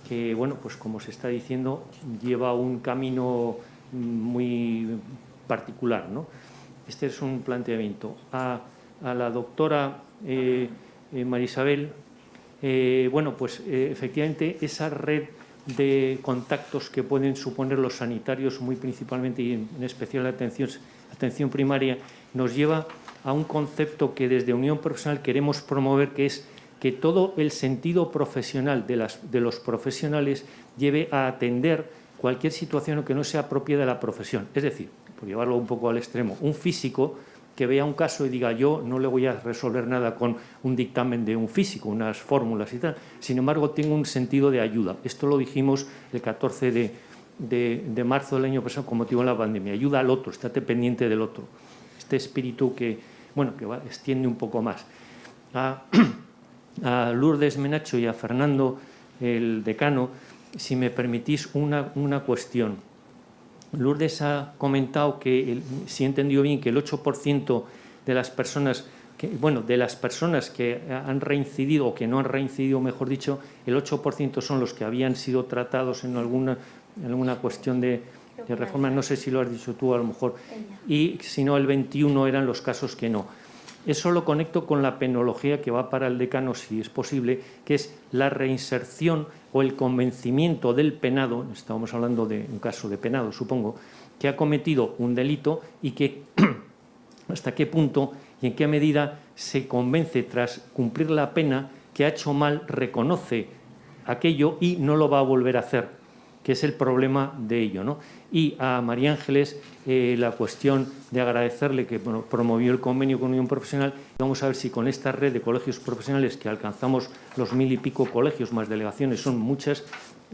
que, bueno, pues como se está diciendo, lleva un camino muy particular, ¿no? Este es un planteamiento. A la doctora María Isabel, efectivamente esa red de contactos que pueden suponer los sanitarios, muy principalmente y en especial la atención primaria, nos lleva a un concepto que desde Unión Profesional queremos promover, que es que todo el sentido profesional de los profesionales lleve a atender cualquier situación que no sea propia de la profesión. Es decir, por llevarlo un poco al extremo, un físico que vea un caso y diga yo no le voy a resolver nada con un dictamen de un físico, unas fórmulas y tal, sin embargo tengo un sentido de ayuda. Esto lo dijimos el 14 de marzo del año pasado con motivo de la pandemia. Ayuda al otro, estate pendiente del otro. Este espíritu que extiende un poco más. A Lourdes Menacho y a Fernando, el decano, si me permitís una cuestión. Lourdes ha comentado que, si he entendido bien, que el 8% de las personas que han reincidido o que no han reincidido, mejor dicho, el 8% son los que habían sido tratados en alguna cuestión de reforma. No sé si lo has dicho tú, a lo mejor. Y si no, el 21% eran los casos que no. Eso lo conecto con la penología que va para el decano, si es posible, que es la reinserción o el convencimiento del penado, estamos hablando de un caso de penado, supongo, que ha cometido un delito y que hasta qué punto y en qué medida se convence tras cumplir la pena que ha hecho mal, reconoce aquello y no lo va a volver a hacer, que es el problema de ello, ¿no? Y a María Ángeles la cuestión de agradecerle que promovió el convenio con Unión Profesional. Vamos a ver si con esta red de colegios profesionales, que alcanzamos los 1000 y pico colegios más delegaciones, son muchas,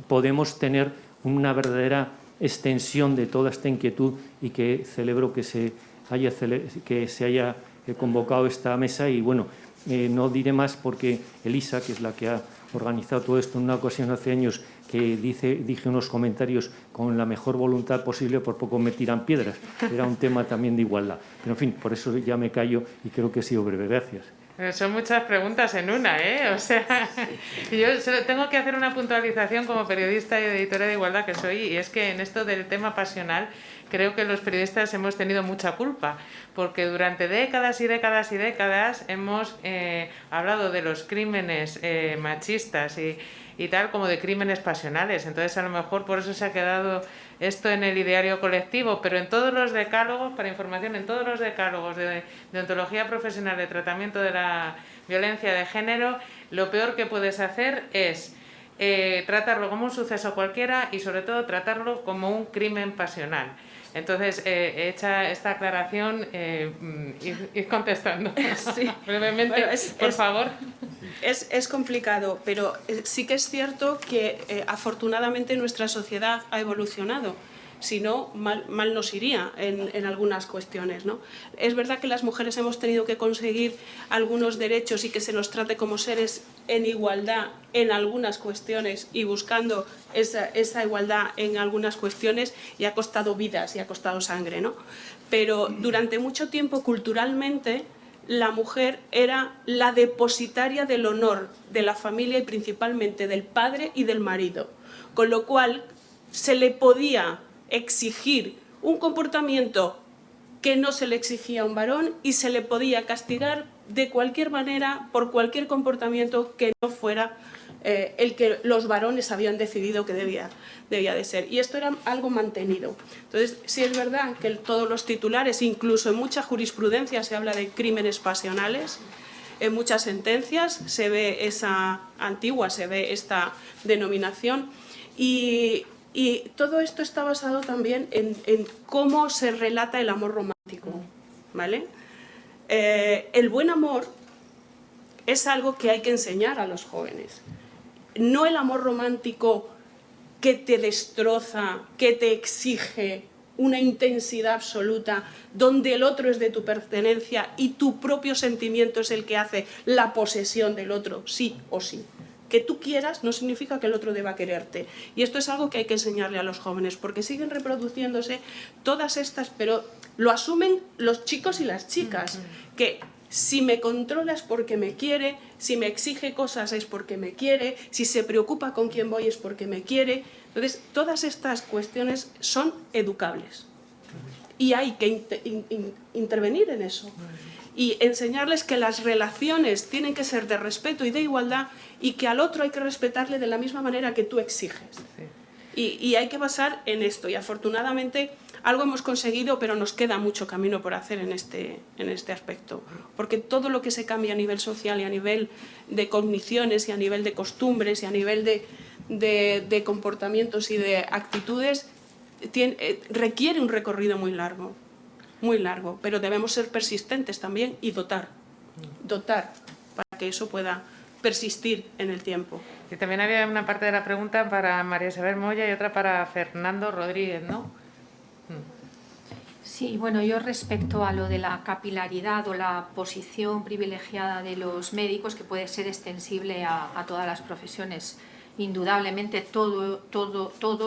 podemos tener una verdadera extensión de toda esta inquietud, y que celebro que se haya convocado esta mesa. Y bueno, no diré más porque Elisa, que es la que ha organizado todo esto en una ocasión hace años, que dije unos comentarios con la mejor voluntad posible, por poco me tiran piedras. Era un tema también de igualdad. Pero, en fin, por eso ya me callo y creo que he sido breve. Gracias. Son muchas preguntas en una, ¿eh? O sea, yo solo tengo que hacer una puntualización como periodista y editora de igualdad que soy, y es que en esto del tema pasional creo que los periodistas hemos tenido mucha culpa, porque durante décadas y décadas y décadas hemos hablado de los crímenes machistas y tal como de crímenes pasionales. Entonces, a lo mejor por eso se ha quedado esto en el ideario colectivo, pero en todos los decálogos, para información, en todos los decálogos de ontología profesional de tratamiento de la violencia de género, lo peor que puedes hacer es tratarlo como un suceso cualquiera y, sobre todo, tratarlo como un crimen pasional. Entonces, hecha esta aclaración, ir contestando Sí. brevemente, Bueno, por favor. Es complicado, pero sí que es cierto que afortunadamente nuestra sociedad ha evolucionado. Si no, mal nos iría en algunas cuestiones, ¿no? Es verdad que las mujeres hemos tenido que conseguir algunos derechos y que se nos trate como seres en igualdad en algunas cuestiones, y buscando esa igualdad en algunas cuestiones, y ha costado vidas y ha costado sangre, ¿no? Pero durante mucho tiempo, culturalmente, la mujer era la depositaria del honor de la familia y principalmente del padre y del marido, con lo cual se le podía exigir un comportamiento que no se le exigía a un varón, y se le podía castigar de cualquier manera por cualquier comportamiento que no fuera el que los varones habían decidido que debía de ser. Y esto era algo mantenido. Entonces, sí es verdad que todos los titulares, incluso en mucha jurisprudencia, se habla de crímenes pasionales. En muchas sentencias se ve se ve esta denominación. Y todo esto está basado también en cómo se relata el amor romántico, ¿vale? El buen amor es algo que hay que enseñar a los jóvenes. No el amor romántico que te destroza, que te exige una intensidad absoluta, donde el otro es de tu pertenencia y tu propio sentimiento es el que hace la posesión del otro, sí o sí. Que tú quieras no significa que el otro deba quererte. Y esto es algo que hay que enseñarle a los jóvenes, porque siguen reproduciéndose todas estas, pero lo asumen los chicos y las chicas, que si me controla es porque me quiere, si me exige cosas es porque me quiere, si se preocupa con quién voy es porque me quiere. Entonces, todas estas cuestiones son educables y hay que intervenir en eso y enseñarles que las relaciones tienen que ser de respeto y de igualdad y que al otro hay que respetarle de la misma manera que tú exiges. Y hay que basar en esto, y afortunadamente algo hemos conseguido, pero nos queda mucho camino por hacer en este aspecto, porque todo lo que se cambia a nivel social y a nivel de cogniciones y a nivel de costumbres y a nivel de comportamientos y de actitudes requiere un recorrido muy largo, pero debemos ser persistentes también y dotar para que eso pueda persistir en el tiempo. Y también había una parte de la pregunta para María Isabel Moya y otra para Fernando Rodríguez, ¿no? Sí, bueno, yo respecto a lo de la capilaridad o la posición privilegiada de los médicos, que puede ser extensible a todas las profesiones, indudablemente todo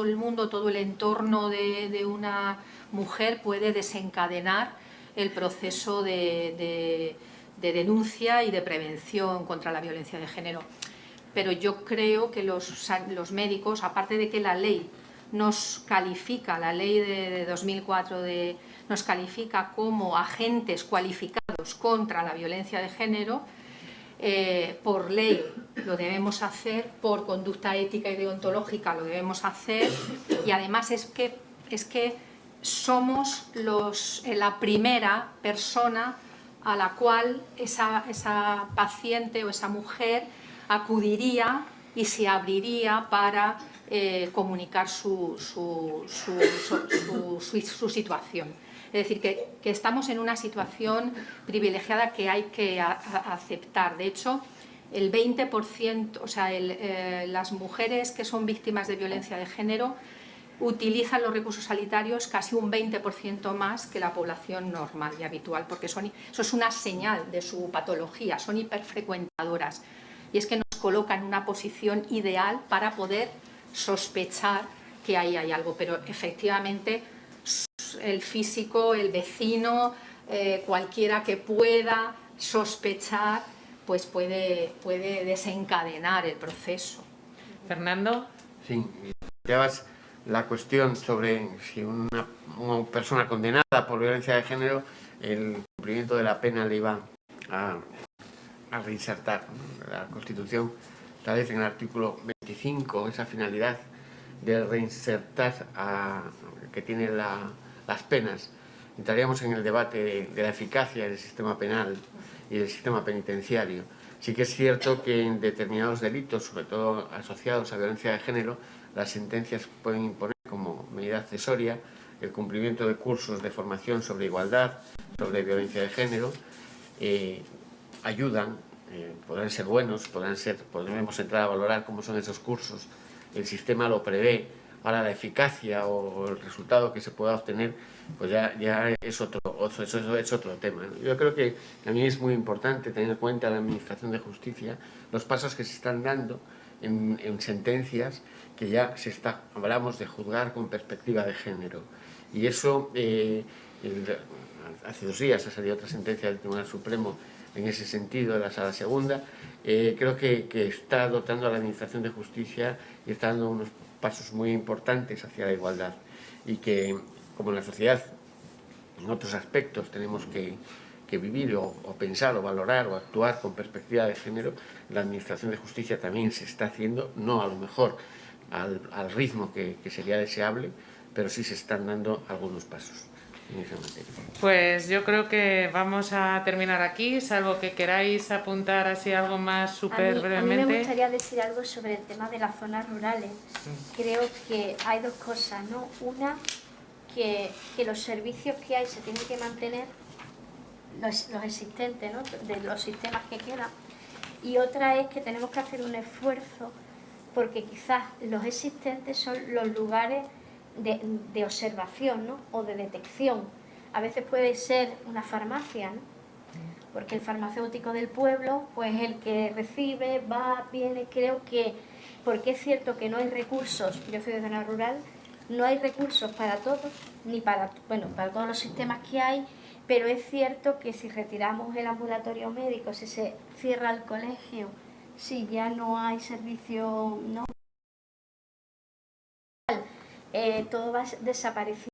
el mundo, todo el entorno de una mujer puede desencadenar el proceso de denuncia y de prevención contra la violencia de género. Pero yo creo que los médicos, aparte de que la ley nos califica, la ley de 2004 nos califica como agentes cualificados contra la violencia de género, por ley lo debemos hacer, por conducta ética y deontológica lo debemos hacer, y además es que somos la primera persona a la cual esa paciente o esa mujer acudiría y se abriría para comunicar su situación. Es decir, que estamos en una situación privilegiada que hay que aceptar. De hecho, el 20%, o sea, las mujeres que son víctimas de violencia de género utilizan los recursos sanitarios casi un 20% más que la población normal y habitual, porque eso es una señal de su patología, son hiperfrecuentadoras. Y es que nos coloca en una posición ideal para poder sospechar que ahí hay algo, pero efectivamente el físico, el vecino, cualquiera que pueda sospechar, pues puede desencadenar el proceso. Fernando. Sí, planteabas la cuestión sobre si una persona condenada por violencia de género, el cumplimiento de la pena le iba a reinsertar. La Constitución establece en el artículo 25 esa finalidad de reinsertar que tienen las penas. Entraríamos en el debate de la eficacia del sistema penal y del sistema penitenciario. Sí que es cierto que en determinados delitos, sobre todo asociados a violencia de género, las sentencias pueden imponer como medida accesoria el cumplimiento de cursos de formación sobre igualdad, sobre violencia de género, ayudan, podrán ser buenos, podremos entrar a valorar cómo son esos cursos, el sistema lo prevé. Ahora la eficacia o el resultado que se pueda obtener, pues ya es otro tema. Yo creo que también es muy importante tener en cuenta la Administración de Justicia los pasos que se están dando en sentencias que ya hablamos de juzgar con perspectiva de género. Y eso, hace 2 días ha salido otra sentencia del Tribunal Supremo en ese sentido, de la Sala Segunda. Creo que está dotando a la Administración de Justicia y está dando unos pasos muy importantes hacia la igualdad, y que, como en la sociedad en otros aspectos tenemos que vivir o pensar o valorar o actuar con perspectiva de género, la Administración de Justicia también se está haciendo, no a lo mejor al ritmo que sería deseable, pero sí se están dando algunos pasos en esa materia. Pues yo creo que vamos a terminar aquí, salvo que queráis apuntar así algo más súper brevemente. A mí me gustaría decir algo sobre el tema de las zonas rurales. Creo que hay 2 cosas, ¿no? Una, que los servicios que hay se tienen que mantener, los existentes, ¿no? De los sistemas que quedan. Y otra es que tenemos que hacer un esfuerzo porque quizás los existentes son los lugares de observación, ¿no? O de detección. A veces puede ser una farmacia, ¿no? Porque el farmacéutico del pueblo, pues el que recibe, va, viene, creo que, porque es cierto que no hay recursos, yo soy de zona rural, no hay recursos para todos, ni para, bueno, para todos los sistemas que hay, pero es cierto que si retiramos el ambulatorio médico, si se cierra el colegio, si ya no hay servicio, no, todo va desapareciendo.